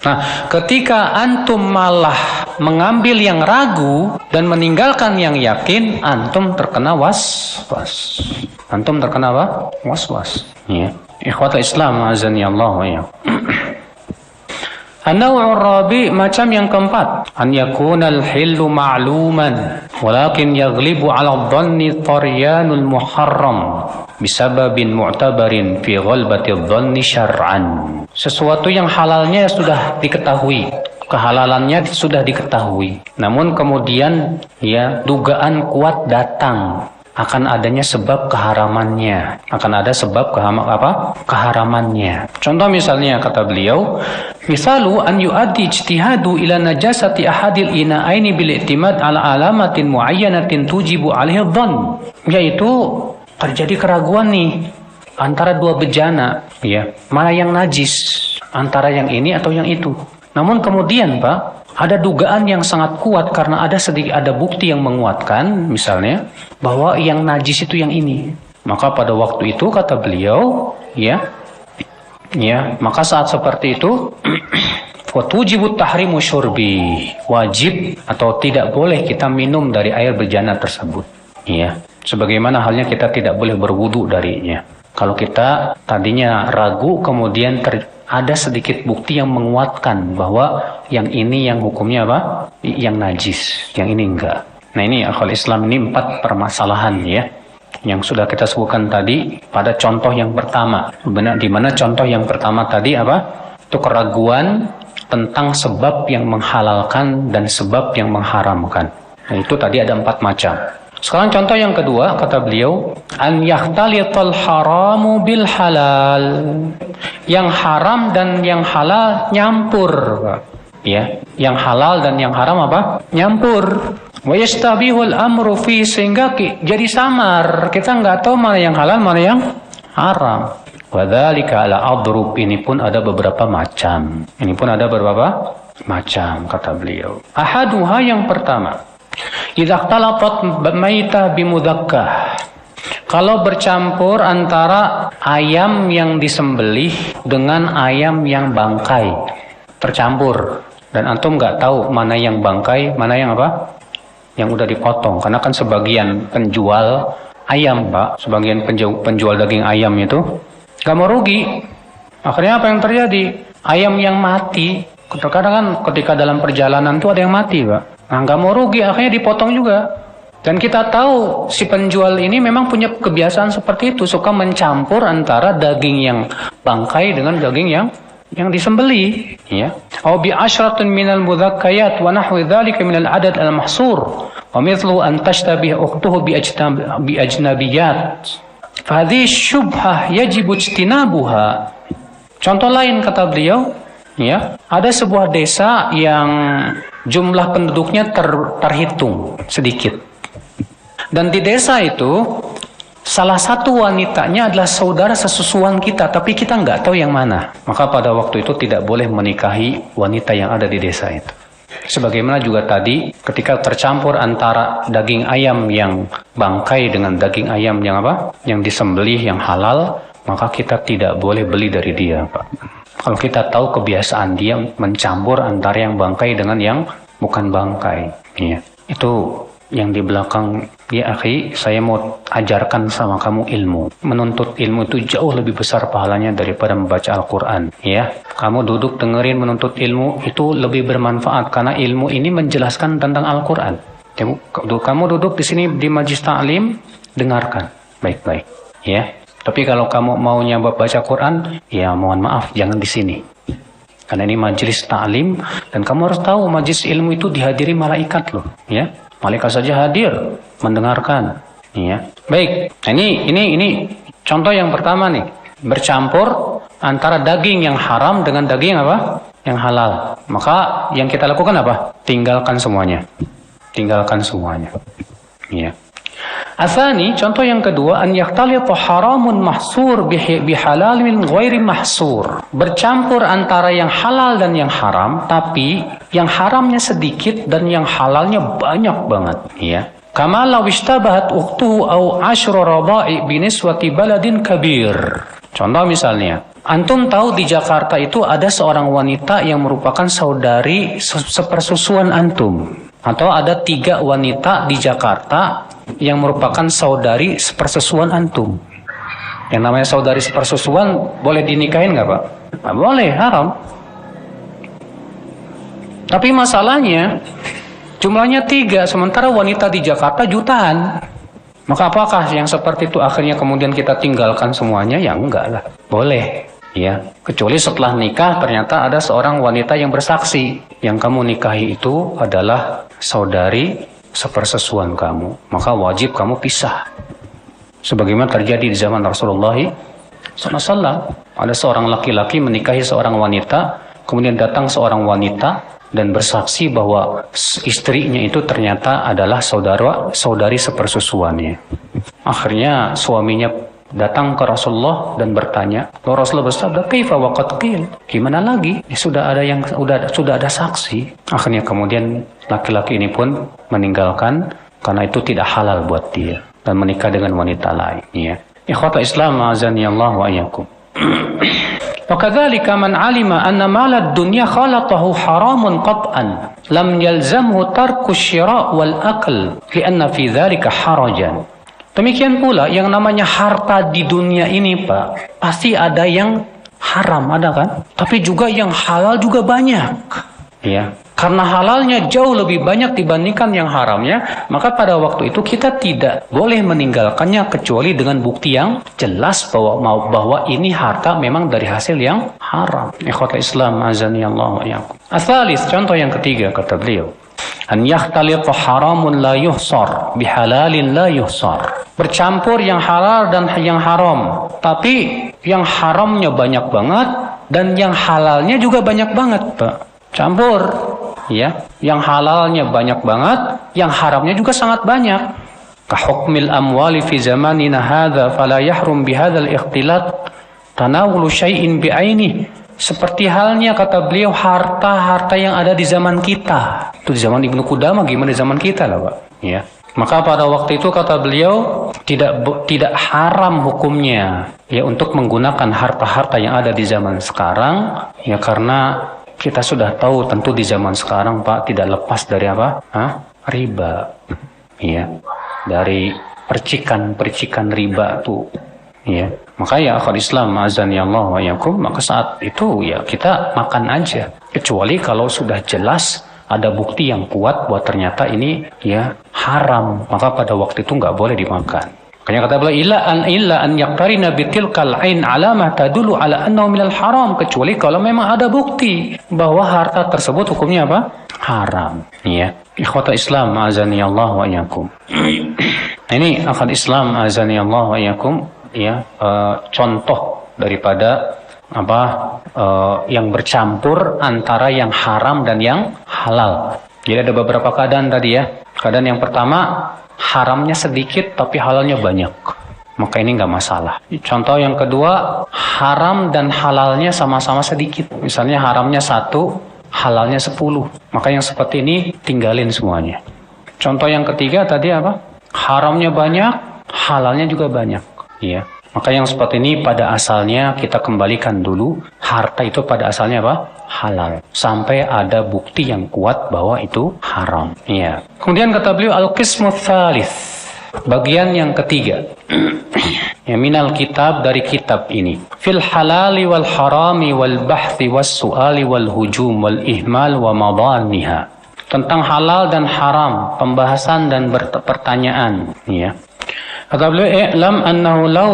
Nah, ketika antum malah mengambil yang ragu dan meninggalkan yang yakin, antum terkena was-was. Antum terkena apa? Was-was. Ya. Ikhwatul Islam azani Allah ya. An-naw'ur rabi', macam yang keempat, an yakuna al-hillu ma'luman walakin yaghlibu 'ala adh-dhanni taryanul muharram bisababin mu'tabarin fi ghalbati adh-dhanni syar'an. Sesuatu yang halalnya sudah diketahui, kehalalannya sudah diketahui. Namun kemudian ya dugaan kuat datang akan adanya sebab keharamannya, akan ada sebab keharamannya. Contoh misalnya kata beliau, misalu an yu'addi ijtihadu ila najasati ahadil ina'aini bil i'timad ala alamatin muayyanatin tujibu alaihi dhann, yaitu terjadi keraguan nih antara dua bejana, ya, mana yang najis, antara yang ini atau yang itu. Namun kemudian, Pak, ada dugaan yang sangat kuat karena ada bukti yang menguatkan, misalnya bahwa yang najis itu yang ini. Maka pada waktu itu kata beliau, ya, maka saat seperti itu, wajibut tahrimu syurbi, wajib atau tidak boleh kita minum dari air bejana tersebut. Ya, sebagaimana halnya kita tidak boleh berwudu darinya. Kalau kita tadinya ragu, kemudian ada sedikit bukti yang menguatkan bahwa yang ini yang hukumnya apa? Yang najis, yang ini enggak. Nah ini akhwal Islam, ini 4 permasalahan ya, yang sudah kita sebutkan tadi pada contoh yang pertama. Di mana contoh yang pertama tadi apa? Itu keraguan tentang sebab yang menghalalkan dan sebab yang mengharamkan. Nah itu tadi ada 4 macam. Sekarang contoh yang kedua, kata beliau, an yahtalital haramu bil halal. Yang haram dan yang halal nyampur, ya. Yang halal dan yang haram apa? Nyampur. Wa yastabihul amru fi, sehingga jadi samar. Kita nggak tahu mana yang halal, mana yang haram. Wa dzalika ala adrub, ini pun ada beberapa macam. Ini pun ada beberapa macam, kata beliau. Ahaduha, yang pertama, idza ikhtalafat maitah bimudakkah. Kalau bercampur antara ayam yang disembelih dengan ayam yang bangkai, tercampur, dan antum nggak tahu mana yang bangkai, mana yang apa, yang udah dipotong. Karena kan sebagian penjual ayam, Pak, sebagian penjual daging ayam itu nggak mau rugi. Akhirnya apa yang terjadi? Ayam yang mati. Kadang-kadang kan ketika dalam perjalanan tuh ada yang mati, Pak. Nah, nggak mau rugi, akhirnya dipotong juga. Dan kita tahu si penjual ini memang punya kebiasaan seperti itu, suka mencampur antara daging yang bangkai dengan daging yang disembelih, ya. Aw bi asyratin minal mudzakkayat wa nahwi dzalika minal adad al mahsur wa mithlu an tashtabih ukhtuhu bi ajnabiyat. Fa hadhihi syubhah yajibu ijtinabuha. Contoh lain, kata beliau, ya, ada sebuah desa yang jumlah penduduknya terhitung sedikit. Dan di desa itu salah satu wanitanya adalah saudara sesusuan kita, tapi kita nggak tahu yang mana. Maka pada waktu itu tidak boleh menikahi wanita yang ada di desa itu. Sebagaimana juga tadi, ketika tercampur antara daging ayam yang bangkai dengan daging ayam yang apa, yang disembelih, yang halal, maka kita tidak boleh beli dari dia, Pak. Kalau kita tahu kebiasaan dia mencampur antara yang bangkai dengan yang bukan bangkai, ya. Itu yang di belakang, ya akhi, saya mau ajarkan sama kamu ilmu. Menuntut ilmu itu jauh lebih besar pahalanya daripada membaca Al-Quran, ya. Kamu duduk dengerin menuntut ilmu itu lebih bermanfaat karena ilmu ini menjelaskan tentang Al-Quran. Kamu duduk di sini di majlis ta'lim, dengarkan baik-baik, ya. Tapi kalau kamu maunya baca Quran, ya mohon maaf, jangan di sini. Karena ini majlis ta'lim, dan kamu harus tahu majlis ilmu itu dihadiri malaikat loh, ya. Malaikat saja hadir mendengarkan, ya. Baik, ini contoh yang pertama nih, bercampur antara daging yang haram dengan daging apa? Yang halal. Maka yang kita lakukan apa? Tinggalkan semuanya. Tinggalkan semuanya. Ya. Atsani, contoh yang kedua, an yakhtalita haramun mahsur bihalal min ghairi mahsur. Bercampur antara yang halal dan yang haram, tapi yang haramnya sedikit dan yang halalnya banyak banget, ya. Kama law ishtabahat ukhtuhu aw 10 radha'i bi niswati baladin kabir. Contoh misalnya, antum tahu di Jakarta itu ada seorang wanita yang merupakan saudari sepersusuan antum. Atau ada 3 wanita di Jakarta yang merupakan saudari sepersusuan antum. Yang namanya saudari sepersusuan boleh dinikahin nggak, Pak? Nggak boleh, haram. Tapi masalahnya jumlahnya 3, sementara wanita di Jakarta jutaan. Maka apakah yang seperti itu akhirnya kemudian kita tinggalkan semuanya? Ya enggak lah, boleh. Ya, kecuali setelah nikah ternyata ada seorang wanita yang bersaksi, yang kamu nikahi itu adalah saudari sepersesuan kamu, maka wajib kamu pisah. Sebagaimana terjadi di zaman Rasulullah SAW, ada seorang laki-laki menikahi seorang wanita, kemudian datang seorang wanita dan bersaksi bahwa istrinya itu ternyata adalah saudari sepersusuannya. Akhirnya suaminya datang ke Rasulullah dan bertanya, Rasulullah bersabda, "Kaifa wa qad qil?" Gimana lagi? Sudah ada saksi. Akhirnya kemudian laki-laki ini pun meninggalkan karena itu tidak halal buat dia dan menikah dengan wanita lain, ya. Ikhwata Islam, azani Allah wa iyyakum. Wa kadzalika man 'alima anna malad dunya khalatahu haramun qat'an lam yalzamhu tarku syira' wal akl li'anna fi dzalika harajan. Demikian pula yang namanya harta di dunia ini, Pak, pasti ada yang haram, ada kan? Tapi juga yang halal juga banyak, ya. Karena halalnya jauh lebih banyak dibandingkan yang haramnya, maka pada waktu itu kita tidak boleh meninggalkannya kecuali dengan bukti yang jelas bahwa ini harta memang dari hasil yang haram. Ikhwatul Islam, azani Allah wa iyyakum. Asalis, contoh yang ketiga, kata beliau, An yakhtaliqa haramun la yuhsar bihalalin la yuhsar. Bercampur yang halal dan yang haram, tapi yang haramnya banyak banget dan yang halalnya juga banyak banget, Pak. Campur, ya. Yang halalnya banyak banget, yang haramnya juga sangat banyak. Ka hukmil amwali fi zamanina hadza fala yahrum bihadzal ikhtilat tanawulu syai'in bi'aini. Seperti halnya kata beliau harta-harta yang ada di zaman kita. Itu di zaman Ibnu Qudamah, gimana di zaman kita lah, Pak. Ya. Maka pada waktu itu kata beliau tidak haram hukumnya ya untuk menggunakan harta-harta yang ada di zaman sekarang ya, karena kita sudah tahu tentu di zaman sekarang, Pak, tidak lepas dari apa? Riba. Ya. Dari percikan-percikan riba tuh. Ya, maka ya akhwat Islam azani Allah wa yakum, maka saat itu ya kita makan aja, kecuali kalau sudah jelas ada bukti yang kuat bahwa ternyata ini ya haram, maka pada waktu itu nggak boleh dimakan. Makanya kata beliau illa an yaqtarina bitilkal ain ala ma tadullu ala annahu minal haram, kecuali kalau memang ada bukti bahwa harta tersebut hukumnya apa? Haram. Ya, ikhwata Islam azani Allah wa yakum. Ini akhwat Islam azani Allah wa yakum. Ya, contoh daripada yang bercampur antara yang haram dan yang halal. Jadi ada beberapa keadaan tadi ya. Keadaan yang pertama, haramnya sedikit tapi halalnya banyak, maka ini nggak masalah. Contoh yang kedua, haram dan halalnya sama-sama sedikit. Misalnya haramnya 1, halalnya 10, maka yang seperti ini tinggalin semuanya. Contoh yang ketiga tadi apa? Haramnya banyak, halalnya juga banyak. Ya, maka yang seperti ini pada asalnya kita kembalikan dulu, harta itu pada asalnya apa? Halal, sampai ada bukti yang kuat bahwa itu haram. Ya. Kemudian kata beliau al-qismu tsalits, bagian yang ketiga. Ya, minal kitab, dari kitab ini. Fil halali wal harami wal bahthi was su'ali wal hujum wal ihmal wa madaniha. Tentang halal dan haram, pembahasan dan pertanyaan. Ya. Kata beliau, i'lam annahu law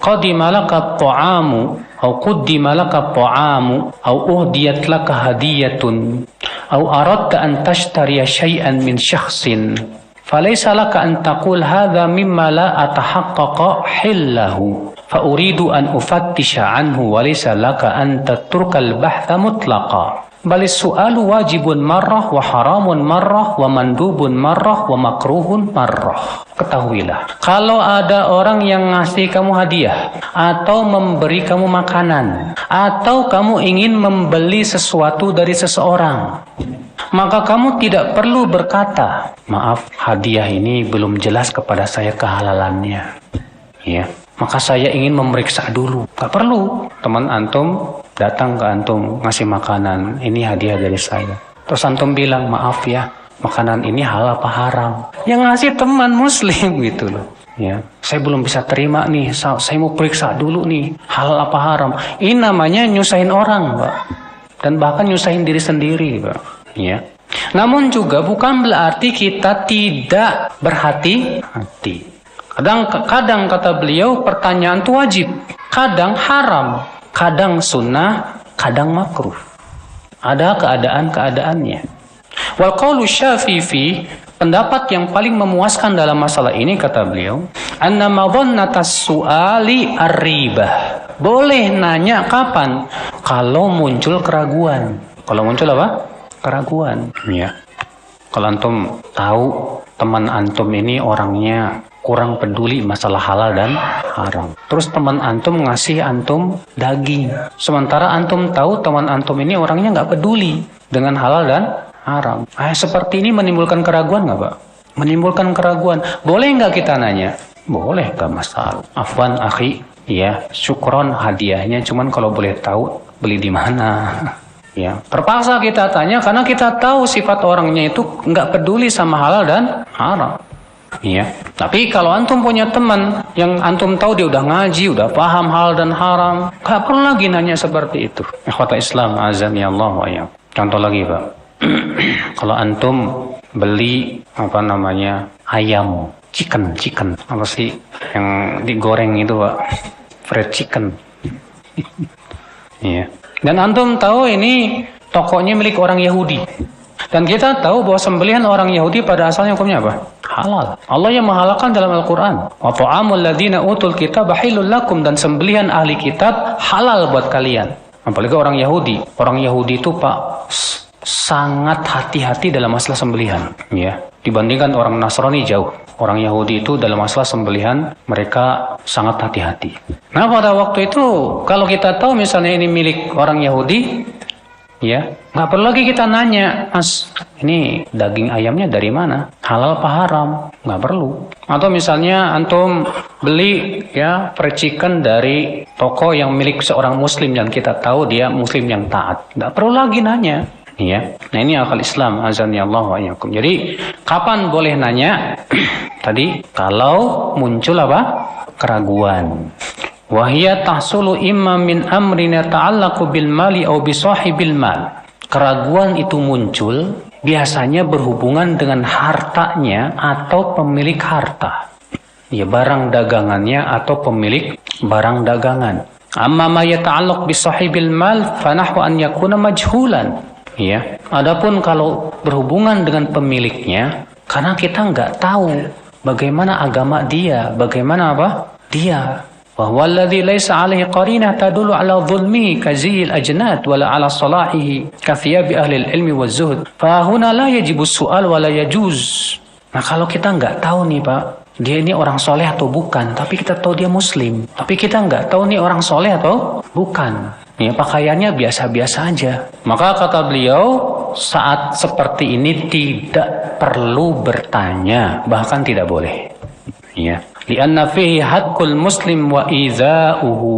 qadima laka at-ta'amu aw quddima laka at-ta'amu aw uhdiyat laka hadiyatun aw aradta an tashtariya shay'an min shakhsin falaysa laka an taqul hadha mimma la atahaqqaqa hillahu fa uridu an ufattisha anhu wa laysa laka an tatruka al-bahtha mutlaqa. Balis su'alu wajibun marrah wa haramun marrah wa mandubun marrah wa makruhun marrah. Ketahuilah, kalau ada orang yang ngasih kamu hadiah atau memberi kamu makanan atau kamu ingin membeli sesuatu dari seseorang, maka kamu tidak perlu berkata, maaf, hadiah ini belum jelas kepada saya kehalalannya. Ya, maka saya ingin memeriksa dulu. Gak perlu. Teman antum datang ke antum ngasih makanan, ini hadiah dari saya. Terus antum bilang, maaf ya, makanan ini halal apa haram? Yang ngasih teman muslim gitu loh. Ya, saya belum bisa terima nih, saya mau periksa dulu nih, halal apa haram. Ini namanya nyusahin orang, Pak. Dan bahkan nyusahin diri sendiri, Pak. Ya. Namun juga bukan berarti kita tidak berhati-hati. Kadang kata beliau, pertanyaan itu wajib, kadang haram, kadang sunnah, kadang makruh. Ada keadaan-keadaannya. Wal qaulu Syafi'i, pendapat yang paling memuaskan dalam masalah ini kata beliau, anna madhannatas su'ali ar-ribah. Boleh nanya kapan? Kalau muncul keraguan. Kalau muncul apa? Keraguan. Ya. Kalau antum tahu teman antum ini orangnya kurang peduli masalah halal dan haram. Terus teman antum ngasih antum daging. Sementara antum tahu teman antum ini orangnya nggak peduli dengan halal dan haram. Seperti ini menimbulkan keraguan nggak, Pak? Menimbulkan keraguan. Boleh nggak kita nanya? Boleh, nggak masalah. Afwan akhi, ya syukron hadiahnya. Cuman kalau boleh tahu beli di mana? Ya, terpaksa kita tanya karena kita tahu sifat orangnya itu nggak peduli sama halal dan haram. Iya. Tapi kalau antum punya teman yang antum tahu dia udah ngaji, udah paham hal dan haram, gak perlu lagi nanya seperti itu. Ikhwata Islam azani Allah wa ya. Contoh lagi, Pak. Kalau antum beli ayam, chicken, apa sih yang digoreng itu, Pak? Fried chicken. Iya. Dan antum tahu ini tokonya milik orang Yahudi. Dan kita tahu bahwa sembelihan orang Yahudi pada asalnya hukumnya apa? Halal. Allah yang menghalalkan dalam Al-Quran. Wa ta'amul ladzina utul kitab halal lakum, dan sembelihan ahli kitab halal buat kalian. Apalagi orang Yahudi. Orang Yahudi itu Pak sangat hati-hati dalam masalah sembelihan, ya. Dibandingkan orang Nasrani jauh. Orang Yahudi itu dalam masalah sembelihan mereka sangat hati-hati. Nah, pada waktu itu kalau kita tahu misalnya ini milik orang Yahudi, ya, nggak perlu lagi kita nanya, Mas, ini daging ayamnya dari mana? Halal apa haram? Nggak perlu. Atau misalnya antum beli ya fried chicken dari toko yang milik seorang Muslim yang kita tahu dia Muslim yang taat. Nggak perlu lagi nanya. Ya. Nah, ini akal Islam, azani Allah wa iyyakum. Jadi kapan boleh nanya? Tadi kalau muncul apa? Keraguan. Wahia tahsulu imma min amrin yata'allaqu bil mali aw bi sahibil mal. Keraguan itu muncul biasanya berhubungan dengan hartanya atau pemilik harta. Ya, barang dagangannya atau pemilik barang dagangan. Amma ma yata'allaq bi sahibil mal fa nahwa an yakuna majhulan. Ya, adapun kalau berhubungan dengan pemiliknya, karena kita nggak tahu bagaimana agama dia, bagaimana apa dia. Wa alladhi laysa alaihi qarinah tadullu ala dhulmi kazil ajnad wala ala salahihi kafiyabi ahli ilmi wa zuhd. Fa huna la yajibu su'al wa la yajuz. Nah, kalau kita nggak tahu nih Pak, dia ini orang soleh atau bukan, tapi kita tahu dia Muslim, tapi kita nggak tahu nih orang soleh atau bukan. Ya, pakaiannya biasa-biasa aja. Maka kata beliau, saat seperti ini tidak perlu bertanya, bahkan tidak boleh. Ya. Lianna fihi haqqul muslim wa idza'uhu.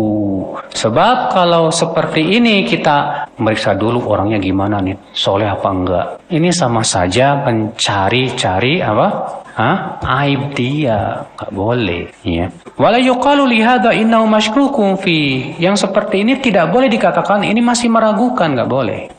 Sebab kalau seperti ini kita meriksa dulu orangnya gimana nih, soleh apa enggak. Ini sama saja mencari-cari apa? Aib dia, nggak boleh, ya. Wala yuqalu li hadza innahu masykukun fi. Yang seperti ini tidak boleh dikatakan ini masih meragukan, nggak boleh.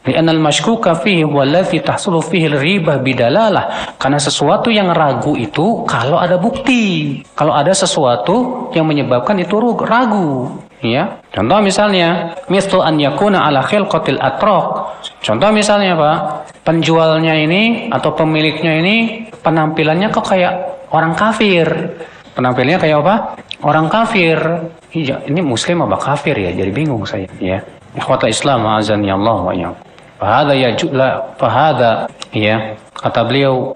Li'anna al-mashkuka fihi huwa allazi tahsulu fihi al-ribah bidalalah. Karena sesuatu yang ragu itu kalau ada bukti, kalau ada sesuatu yang menyebabkan itu ragu, ya. Contoh misalnya, mislu an yakuna ala khilqatil atraq. Contoh misalnya Pak, penjualnya ini atau pemiliknya ini penampilannya kok kayak orang kafir. Penampilannya kayak apa? Orang kafir. Ini Muslim apa kafir ya? Jadi bingung saya, ya. Ikhwatul Islam, azani Allah wa iyyakum. Fahada ya, kata beliau,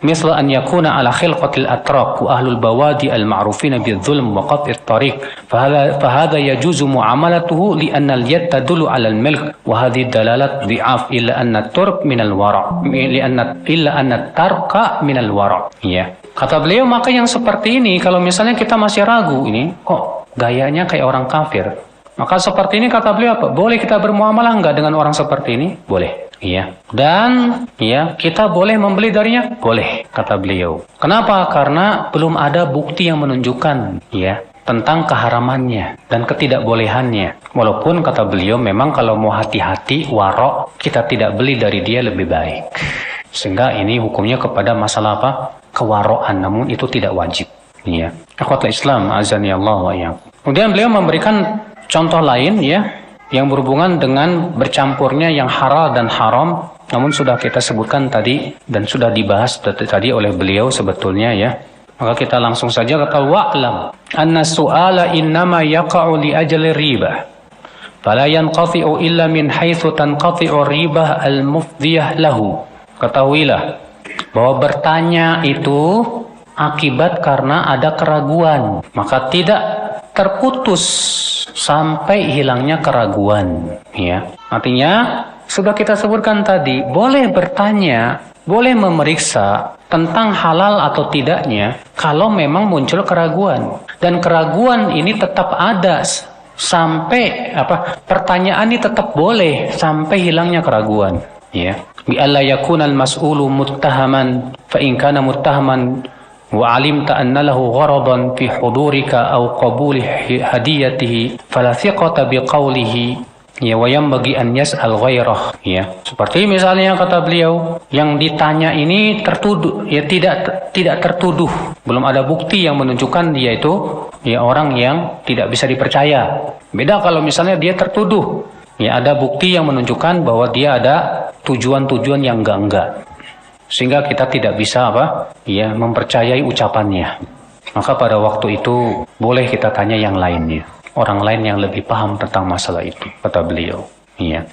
misal an yakuna ala khilqatil atraq wa ahlul bawadi al ma'rufina bidzulm wa qat'it tariq fahada yajuzu muamalatuhu li anna al yad tadullu ala al milk wa hadhihi dalalat dhi'af illa anna turk min al wara' illa anna tarka min al wara', ya. Kata beliau, maka yang seperti ini kalau misalnya kita masih ragu, ini kok gayanya kayak orang kafir, maka seperti ini kata beliau apa? Boleh kita bermuamalah enggak dengan orang seperti ini? Boleh. Iya. Dan ya, kita boleh membeli darinya? Boleh, kata beliau. Kenapa? Karena belum ada bukti yang menunjukkan ya tentang keharamannya dan ketidakbolehannya. Walaupun kata beliau memang kalau mau hati-hati warok, kita tidak beli dari dia lebih baik. Sehingga ini hukumnya kepada masalah apa? Kewaroan, namun itu tidak wajib. Iya. Ikhwatul Islam, azani Allah wa iyyakum. Kemudian beliau memberikan contoh lain ya, yang berhubungan dengan bercampurnya yang halal dan haram, namun sudah kita sebutkan tadi dan sudah dibahas tadi oleh beliau sebetulnya ya. Maka kita langsung saja kata wa'lam anna su'ala innama yaqa'u li ajli riba fala yanqati'u illa min haitsu tanqati'u ribah al-mufdiyah lahu. Ketahuilah bahwa bertanya itu akibat karena ada keraguan, maka tidak terputus sampai hilangnya keraguan, ya. Artinya sudah kita sebutkan tadi, boleh bertanya, boleh memeriksa tentang halal atau tidaknya kalau memang muncul keraguan, dan keraguan ini tetap ada sampai pertanyaan ini tetap boleh sampai hilangnya keraguan, ya. Bi alla yakunal mas'ulu muttahaman fa in kana muttahaman wa alimta anna lahu gharadan fi hudurika aw qabuli hadiyatihi fala thiqata biqaulihi ya wa yanbaghi an yas'al ghairah, ya. Seperti misalnya kata beliau, yang ditanya ini tertuduh ya tidak tertuduh, belum ada bukti yang menunjukkan dia itu ya orang yang tidak bisa dipercaya. Beda kalau misalnya dia tertuduh, ya ada bukti yang menunjukkan bahwa dia ada tujuan-tujuan yang enggak-enggak. Sehingga kita tidak bisa mempercayai ucapannya. Maka pada waktu itu boleh kita tanya yang lainnya, orang lain yang lebih paham tentang masalah itu, kata beliau. Iya.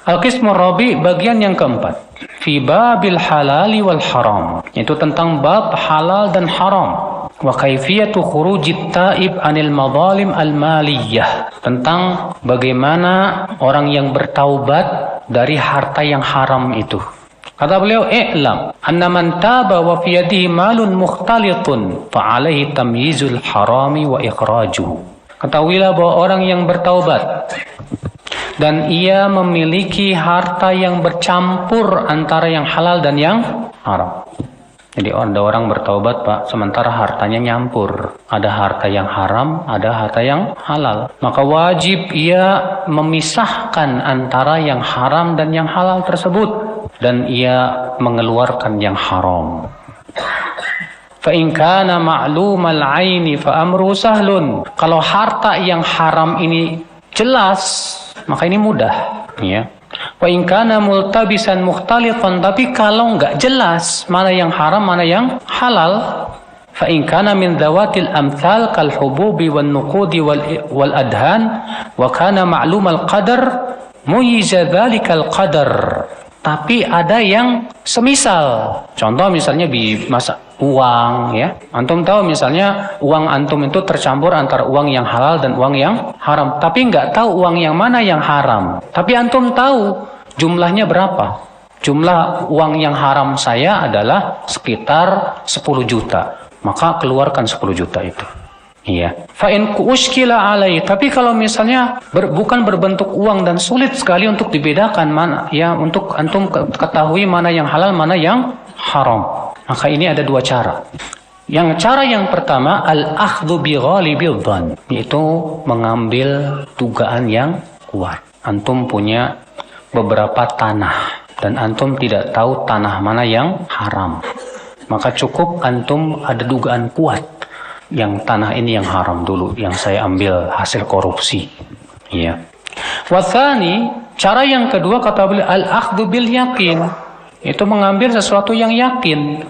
Al-Qismur Rabi, bagian yang keempat, fi babil halali wal haram, itu tentang bab halal dan haram. Wa kaifiyatu khurujit taib anil madzalim al-maliyah, tentang bagaimana orang yang bertaubat dari harta yang haram itu. Kata beliau, i'lam anna man taba wa fi yadihi malun mukhtalitun fa alaihi tamyizul harami wa ikhrajuhu. Ketahuilah bahwa orang yang bertaubat dan ia memiliki harta yang bercampur antara yang halal dan yang haram. Jadi ada orang bertaubat, Pak, sementara hartanya nyampur. Ada harta yang haram, ada harta yang halal. Maka wajib ia memisahkan antara yang haram dan yang halal tersebut. Dan ia mengeluarkan yang haram. فَإِنْ كَانَ مَعْلُومَ الْعَيْنِ فَأَمْرُهُ سَهْلٌ. Kalau harta yang haram ini jelas, maka ini mudah, ya. Wa in kana multabisan mukhtalitan, tapi kalau enggak jelas mana yang haram mana yang halal, fa in kana min dawatil amthal kal hububi wan nuqudi wal adhan wa kana ma'lum al qadar muyiza dzalikal qadar. Tapi ada yang semisal, contoh misalnya masa uang, ya. Antum tahu misalnya uang antum itu tercampur antara uang yang halal dan uang yang haram. Tapi nggak tahu uang yang mana yang haram. Tapi antum tahu jumlahnya berapa. Jumlah uang yang haram saya adalah sekitar 10 juta. Maka keluarkan 10 juta itu. Iya. Fa in ushkila alai, tapi kalau misalnya bukan berbentuk uang dan sulit sekali untuk dibedakan mana, ya, untuk antum ketahui mana yang halal mana yang haram. Maka ini ada dua cara. Cara yang pertama, al-akhdhu bi ghalibil dhann, yaitu mengambil dugaan yang kuat. Antum punya beberapa tanah dan antum tidak tahu tanah mana yang haram. Maka cukup antum ada dugaan kuat, yang tanah ini yang haram dulu, yang saya ambil hasil korupsi. Ya. Wathani, cara yang kedua kata beliau, al-akhdhu bil yaqin, itu mengambil sesuatu yang yakin.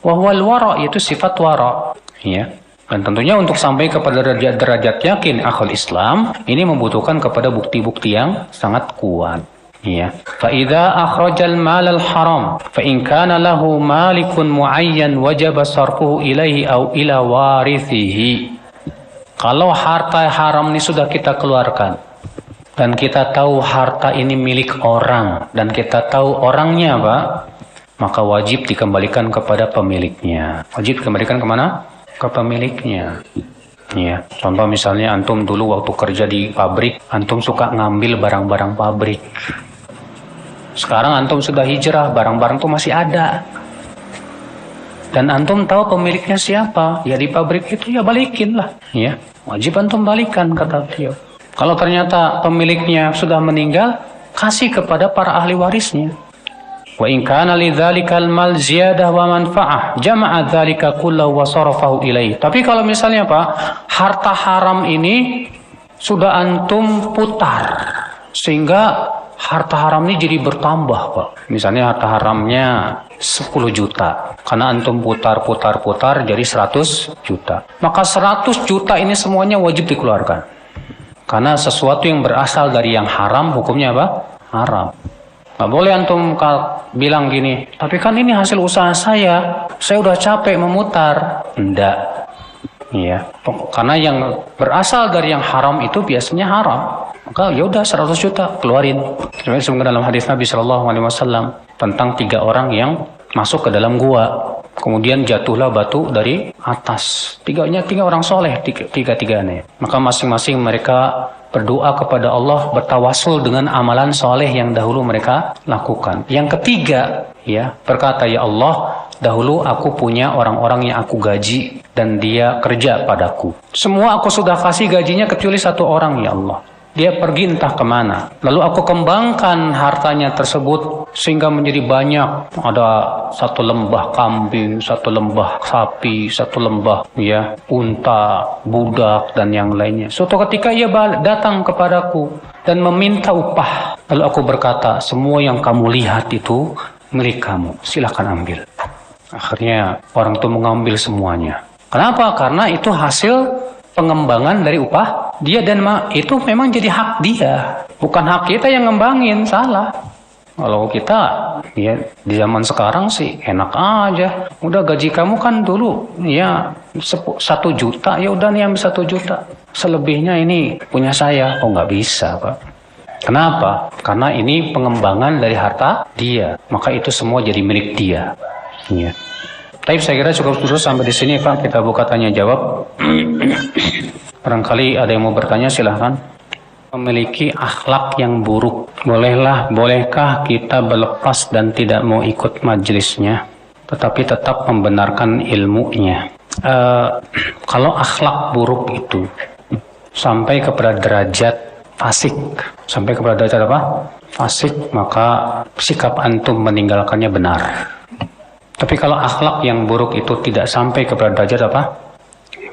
Wahwal wara, yaitu sifat wara. Ya. Dan tentunya untuk sampai kepada derajat yakin akhul Islam, ini membutuhkan kepada bukti-bukti yang sangat kuat. Ya. Fa idza akhrajal mal al haram fa in kana lahu malikun muayyan wajaba sarfuhu ilaihi aw ila warithihi. Kalau harta haram ini sudah kita keluarkan dan kita tahu harta ini milik orang dan kita tahu orangnya, Pak, maka wajib dikembalikan kepada pemiliknya. Wajib dikembalikan kemana? Ke pemiliknya. Ya, contoh misalnya antum dulu waktu kerja di pabrik, antum suka ngambil barang-barang pabrik. Sekarang antum sudah hijrah, barang-barang itu masih ada. Dan antum tahu pemiliknya siapa? Ya di pabrik itu, ya balikin lah. Ya, wajib antum balikan, kata beliau. Kalau ternyata pemiliknya sudah meninggal, kasih kepada para ahli warisnya. Wa in kana lidzalikal mal ziyadah wa manfa'ah jama'a dzalika kullahu wa sarafahu ilaihi. Tapi kalau misalnya, Pak, harta haram ini sudah antum putar sehingga harta haram ini jadi bertambah, Pak. Misalnya harta haramnya 10 juta. Karena antum putar jadi 100 juta. Maka 100 juta ini semuanya wajib dikeluarkan. Karena sesuatu yang berasal dari yang haram, hukumnya apa? Haram. Nggak boleh antum bilang gini, tapi kan ini hasil usaha saya udah capek memutar. Enggak. Iya. Karena yang berasal dari yang haram itu biasanya haram. Maka ya udah 100 juta keluarin. Sebenarnya dalam hadis Nabi Shallallahu Alaihi Wasallam tentang 3 orang yang masuk ke dalam gua, kemudian jatuhlah batu dari atas. Tiga orang soleh, tiga-tiganya. Maka masing-masing mereka berdoa kepada Allah, bertawasul dengan amalan soleh yang dahulu mereka lakukan. Yang ketiga, ya, berkata, ya Allah, dahulu aku punya orang-orang yang aku gaji dan dia kerja padaku. Semua aku sudah kasih gajinya kecuali 1 orang, ya Allah. Dia pergi entah kemana. Lalu aku kembangkan hartanya tersebut sehingga menjadi banyak. Ada 1 lembah kambing, 1 lembah sapi, 1 lembah, ya, unta, budak dan yang lainnya. Suatu ketika ia datang kepadaku dan meminta upah. Lalu aku berkata, semua yang kamu lihat itu milik kamu, silakan ambil. Akhirnya orang itu mengambil semuanya. Kenapa? Karena itu hasil pengembangan dari upah dia, dan itu memang jadi hak dia, bukan hak kita yang ngembangin. Salah. Kalau kita ya di zaman sekarang sih enak aja, udah gaji kamu kan dulu ya 1 juta, ya udah nih ambil 1 juta, selebihnya ini punya saya. Oh, nggak bisa, Pak. Kenapa? Karena ini pengembangan dari harta dia, maka itu semua jadi milik dia. Ya. Tapi saya kira cukup dulu sampai di sini, Pak. Kita buka tanya jawab. Barangkali ada yang mau bertanya, silahkan. Memiliki akhlak yang buruk, bolehkah kita berlepas dan tidak mau ikut majelisnya, tetapi tetap membenarkan ilmunya? Kalau akhlak buruk itu sampai kepada derajat fasik, sampai kepada derajat apa? Fasik, maka sikap antum meninggalkannya benar. Tapi kalau akhlak yang buruk itu tidak sampai kepada derajat apa?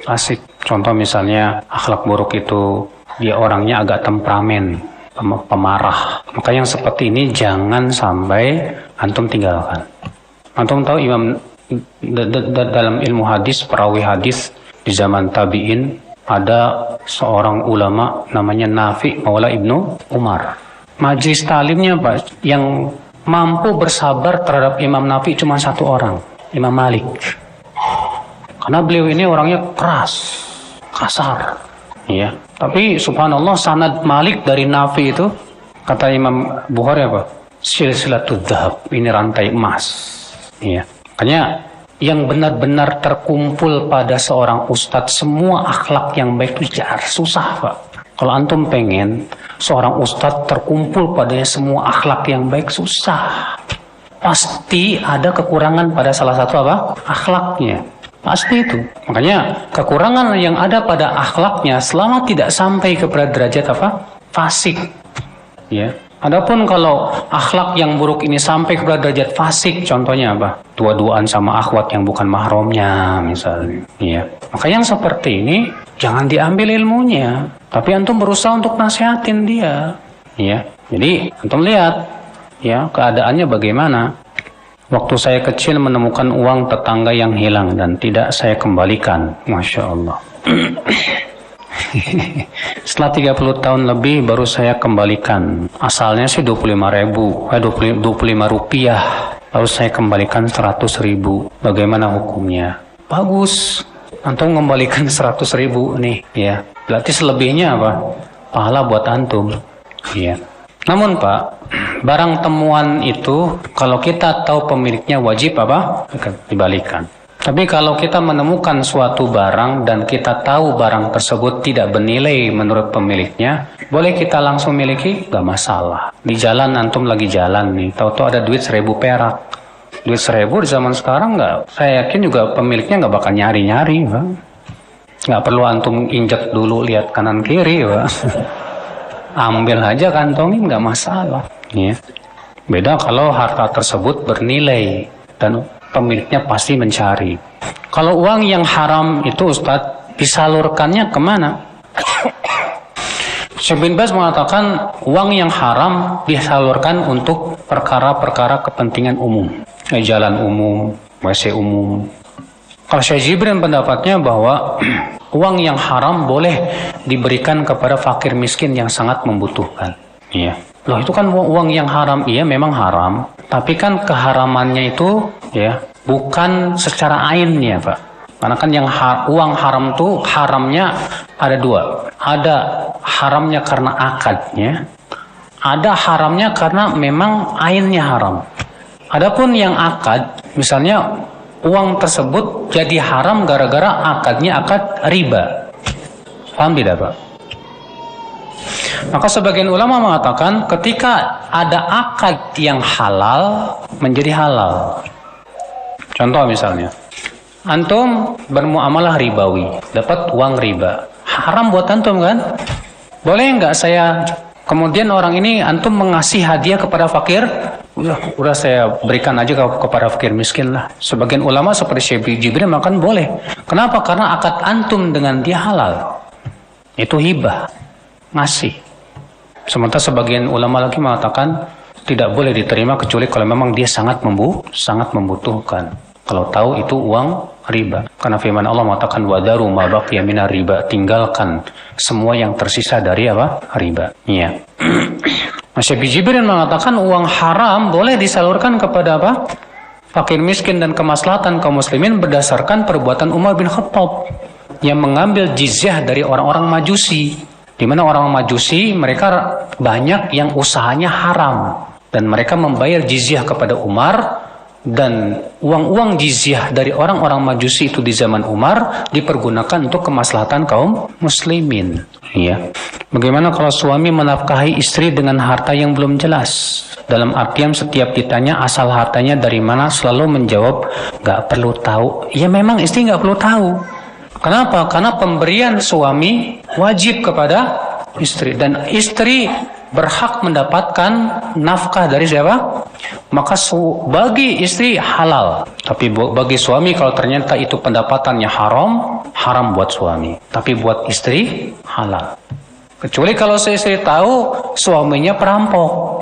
Fasik. Contoh misalnya akhlak buruk itu dia orangnya agak temperamen, pemarah. Maka yang seperti ini jangan sampai antum tinggalkan. Antum tahu dalam ilmu hadis, perawi hadis di zaman tabi'in, ada seorang ulama namanya Nafi Maula Ibnu Umar. Majelis talimnya, Pak, yang mampu bersabar terhadap Imam Nafi cuma 1 orang, Imam Malik. Karena beliau ini orangnya keras, kasar. Ya, tapi subhanallah sanad Malik dari Nafi itu, kata Imam Bukhari apa? Silsilatul dzahab, ini rantai emas. Ya, makanya yang benar-benar terkumpul pada seorang ustadz semua akhlak yang baik itu susah, Pak. Kalau antum pengen seorang ustadz terkumpul padanya semua akhlak yang baik, susah. Pasti ada kekurangan pada salah satu apa? Akhlaknya. Pasti itu. Makanya kekurangan yang ada pada akhlaknya selama tidak sampai kepada derajat apa? Fasik. Ya. Adapun kalau akhlak yang buruk ini sampai kepada derajat fasik, contohnya apa? Dua-duaan sama akhwat yang bukan mahramnya misalnya. Ya. Maka yang seperti ini jangan diambil ilmunya, tapi antum berusaha untuk nasihatin dia. Ya. Jadi antum lihat ya keadaannya bagaimana. Waktu saya kecil menemukan uang tetangga yang hilang dan tidak saya kembalikan. Masya Allah. Setelah 30 tahun lebih baru saya kembalikan. Asalnya sih 25 rupiah. Lalu saya kembalikan 100.000. Bagaimana hukumnya? Bagus. Antum kembalikan 100.000 nih. Ya. Berarti selebihnya apa? Pahala buat antum. Ya. Namun Pak, barang temuan itu kalau kita tahu pemiliknya wajib apa? Dibalikan. Tapi kalau kita menemukan suatu barang dan kita tahu barang tersebut tidak bernilai menurut pemiliknya, boleh kita langsung miliki? Gak masalah. Di jalan, antum lagi jalan nih, tahu-tahu ada duit 1.000 perak. Duit 1.000 di zaman sekarang saya yakin juga pemiliknya gak bakal nyari-nyari, Pak. Gak perlu antum injek dulu lihat kanan kiri, Pak. Ambil aja, kantongin, nggak masalah. Ya. Beda kalau harta tersebut bernilai dan pemiliknya pasti mencari. Kalau uang yang haram itu, Ustadz, disalurkannya kemana? Syekh bin Baz mengatakan uang yang haram disalurkan untuk perkara-perkara kepentingan umum, jalan umum, WC umum. Kalau Syekh Jibrin pendapatnya bahwa uang yang haram boleh diberikan kepada fakir miskin yang sangat membutuhkan. Iya. Loh, itu kan uang yang haram. Iya, memang haram. Tapi kan keharamannya itu ya bukan secara ainnya, Pak. Karena kan yang uang haram itu haramnya ada 2. Ada haramnya karena akadnya. Ada haramnya karena memang ainnya haram. Adapun yang akad, misalnya uang tersebut jadi haram gara-gara akadnya akad riba. Paham tidak, Pak? Maka sebagian ulama mengatakan ketika ada akad yang halal menjadi halal. Contoh misalnya, antum bermuamalah ribawi, dapat uang riba. Haram buat antum kan? Boleh nggak saya kemudian orang ini antum mengasih hadiah kepada fakir? Udah saya berikan aja kepada fakir miskin lah. Sebagian ulama seperti Syekh Jibril makan boleh. Kenapa? Karena akad antum dengan dia halal. Itu hibah, ngasih. Sementara sebagian ulama lagi mengatakan tidak boleh diterima kecuali kalau memang dia sangat membutuhkan. Kalau tahu itu uang riba. Karena firman Allah mengatakan wadaru ma baqiya minar riba, tinggalkan semua yang tersisa dari apa? Riba. Iya. Syekh Jibril mengatakan uang haram boleh disalurkan kepada apa? Fakir miskin dan kemaslahatan kaum muslimin berdasarkan perbuatan Umar bin Khattab yang mengambil jizyah dari orang-orang Majusi. Di mana orang Majusi mereka banyak yang usahanya haram dan mereka membayar jizyah kepada Umar, dan uang-uang jizyah dari orang-orang Majusi itu di zaman Umar dipergunakan untuk kemaslahatan kaum muslimin. Ya. Bagaimana kalau suami menafkahi istri dengan harta yang belum jelas? Dalam artian setiap ditanya asal hartanya dari mana selalu menjawab gak perlu tahu. Ya memang istri gak perlu tahu. Kenapa? Karena pemberian suami wajib kepada istri dan istri berhak mendapatkan nafkah dari siapa? Maka bagi istri halal. Tapi bagi suami kalau ternyata itu pendapatannya haram buat suami. Tapi buat istri halal. Kecuali kalau istri tahu suaminya perampok.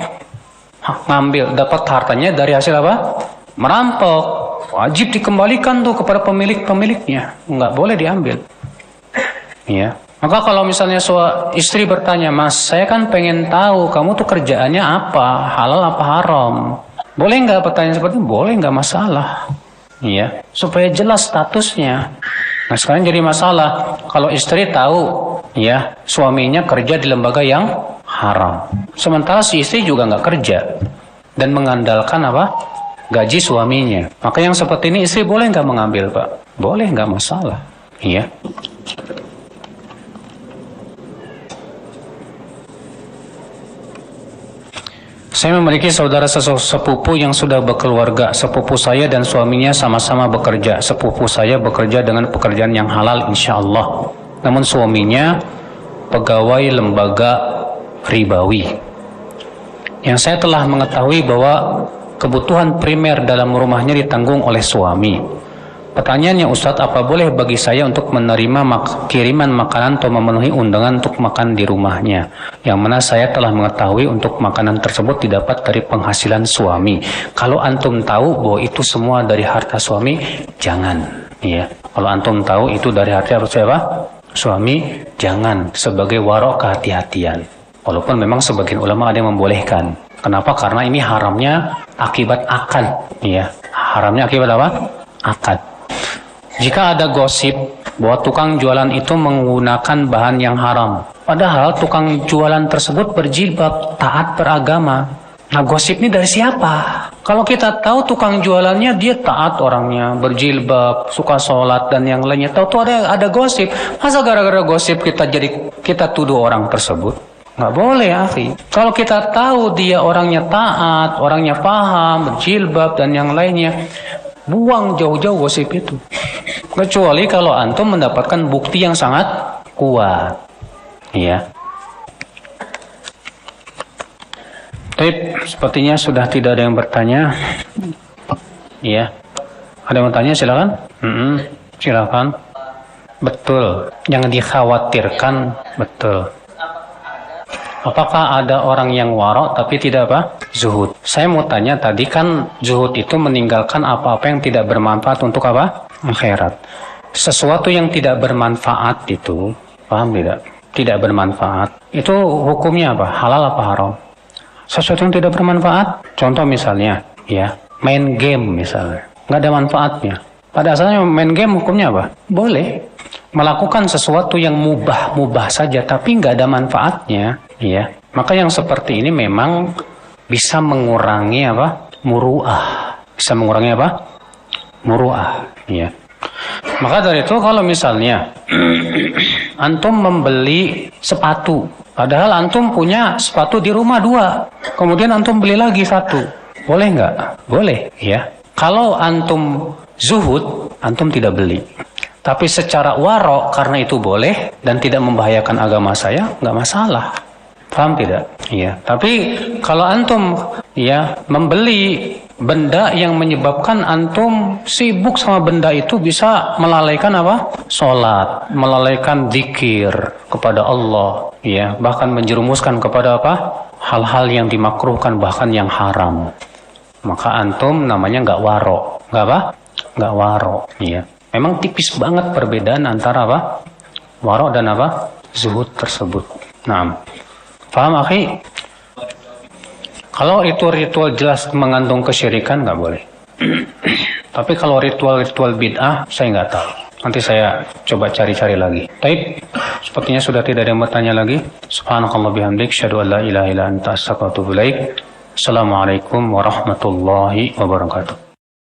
Ngambil dapat hartanya dari hasil apa? Merampok. Wajib dikembalikan tuh kepada pemiliknya. Nggak boleh diambil. Ya. Maka kalau misalnya istri bertanya, Mas, saya kan pengen tahu kamu tuh kerjaannya apa, halal apa haram. Boleh nggak pertanyaan seperti itu? Boleh, nggak masalah. Iya, supaya jelas statusnya. Nah sekarang jadi masalah kalau istri tahu, ya suaminya kerja di lembaga yang haram, sementara si istri juga nggak kerja dan mengandalkan apa? Gaji suaminya. Maka yang seperti ini istri boleh nggak mengambil, Pak? Boleh, nggak masalah. Iya. Saya memiliki saudara sepupu yang sudah berkeluarga. Sepupu saya dan suaminya sama-sama bekerja. Sepupu saya bekerja dengan pekerjaan yang halal insya Allah. Namun suaminya pegawai lembaga ribawi. Yang saya telah mengetahui bahwa kebutuhan primer dalam rumahnya ditanggung oleh suami. Pertanyaannya Ustadz, apa boleh bagi saya untuk menerima kiriman makanan atau memenuhi undangan untuk makan di rumahnya? Yang mana saya telah mengetahui untuk makanan tersebut didapat dari penghasilan suami. Kalau antum tahu bahwa itu semua dari harta suami, jangan. Ya. Kalau antum tahu itu dari harta siapa? Suami, jangan. Sebagai warok kehati-hatian. Walaupun memang sebagian ulama ada yang membolehkan. Kenapa? Karena ini haramnya akibat akad. Ya. Haramnya akibat apa? Akad. Jika ada gosip bahwa tukang jualan itu menggunakan bahan yang haram, padahal tukang jualan tersebut berjilbab, taat beragama. Nah gosip ini dari siapa? Kalau kita tahu tukang jualannya dia taat orangnya, berjilbab, suka sholat dan yang lainnya, tahu ada gosip, masa gara-gara gosip kita tuduh orang tersebut? Nggak boleh, akhi. Kalau kita tahu dia orangnya taat, orangnya paham, berjilbab dan yang lainnya, buang jauh-jauh gosip itu. Kecuali kalau antum mendapatkan bukti yang sangat kuat. Ya. Tapi sepertinya sudah tidak ada yang bertanya. Ya. Ada yang bertanya silakan. Silakan. Betul. Yang dikhawatirkan betul. Apakah ada orang yang warok tapi tidak apa? Zuhud. Saya mau tanya tadi kan zuhud itu meninggalkan apa-apa yang tidak bermanfaat untuk apa? Akhirat. Sesuatu yang tidak bermanfaat itu, paham tidak? Tidak bermanfaat. Itu hukumnya apa? Halal apa haram? Sesuatu yang tidak bermanfaat. Contoh misalnya, ya, main game misalnya. Nggak ada manfaatnya. Pada asalnya main game hukumnya apa? Boleh. Melakukan sesuatu yang mubah saja, tapi nggak ada manfaatnya. Ya. Maka yang seperti ini memang bisa mengurangi apa? Muru'ah. Bisa mengurangi apa? Muru'ah. Ya. Maka dari itu kalau misalnya antum membeli sepatu, padahal antum punya sepatu di rumah 2, kemudian antum beli lagi 1, boleh nggak? Boleh, ya. Kalau antum zuhud, antum tidak beli. Tapi secara warok karena itu boleh dan tidak membahayakan agama saya, nggak masalah. Paham tidak? Iya. Tapi kalau antum ya membeli benda yang menyebabkan antum sibuk sama benda itu bisa melalaikan apa? Salat, melalaikan zikir kepada Allah, ya, bahkan menjerumuskan kepada apa? Hal-hal yang dimakruhkan, bahkan yang haram. Maka antum namanya nggak waro, nggak apa? Nggak waro, ya. Memang tipis banget perbedaan antara apa? Waro dan apa? Zuhud tersebut. Nah, paham akhi? Kalau ritual-ritual jelas mengandung kesyirikan nggak boleh. Tapi kalau ritual-ritual bid'ah saya nggak tahu. Nanti saya coba cari-cari lagi. Baik, sepertinya sudah tidak ada yang bertanya lagi. Subhanakallah bihamdik, syahadu an la ilaha illa anta astaghfiruka wa atubu ilaik. Assalamualaikum warahmatullahi wabarakatuh.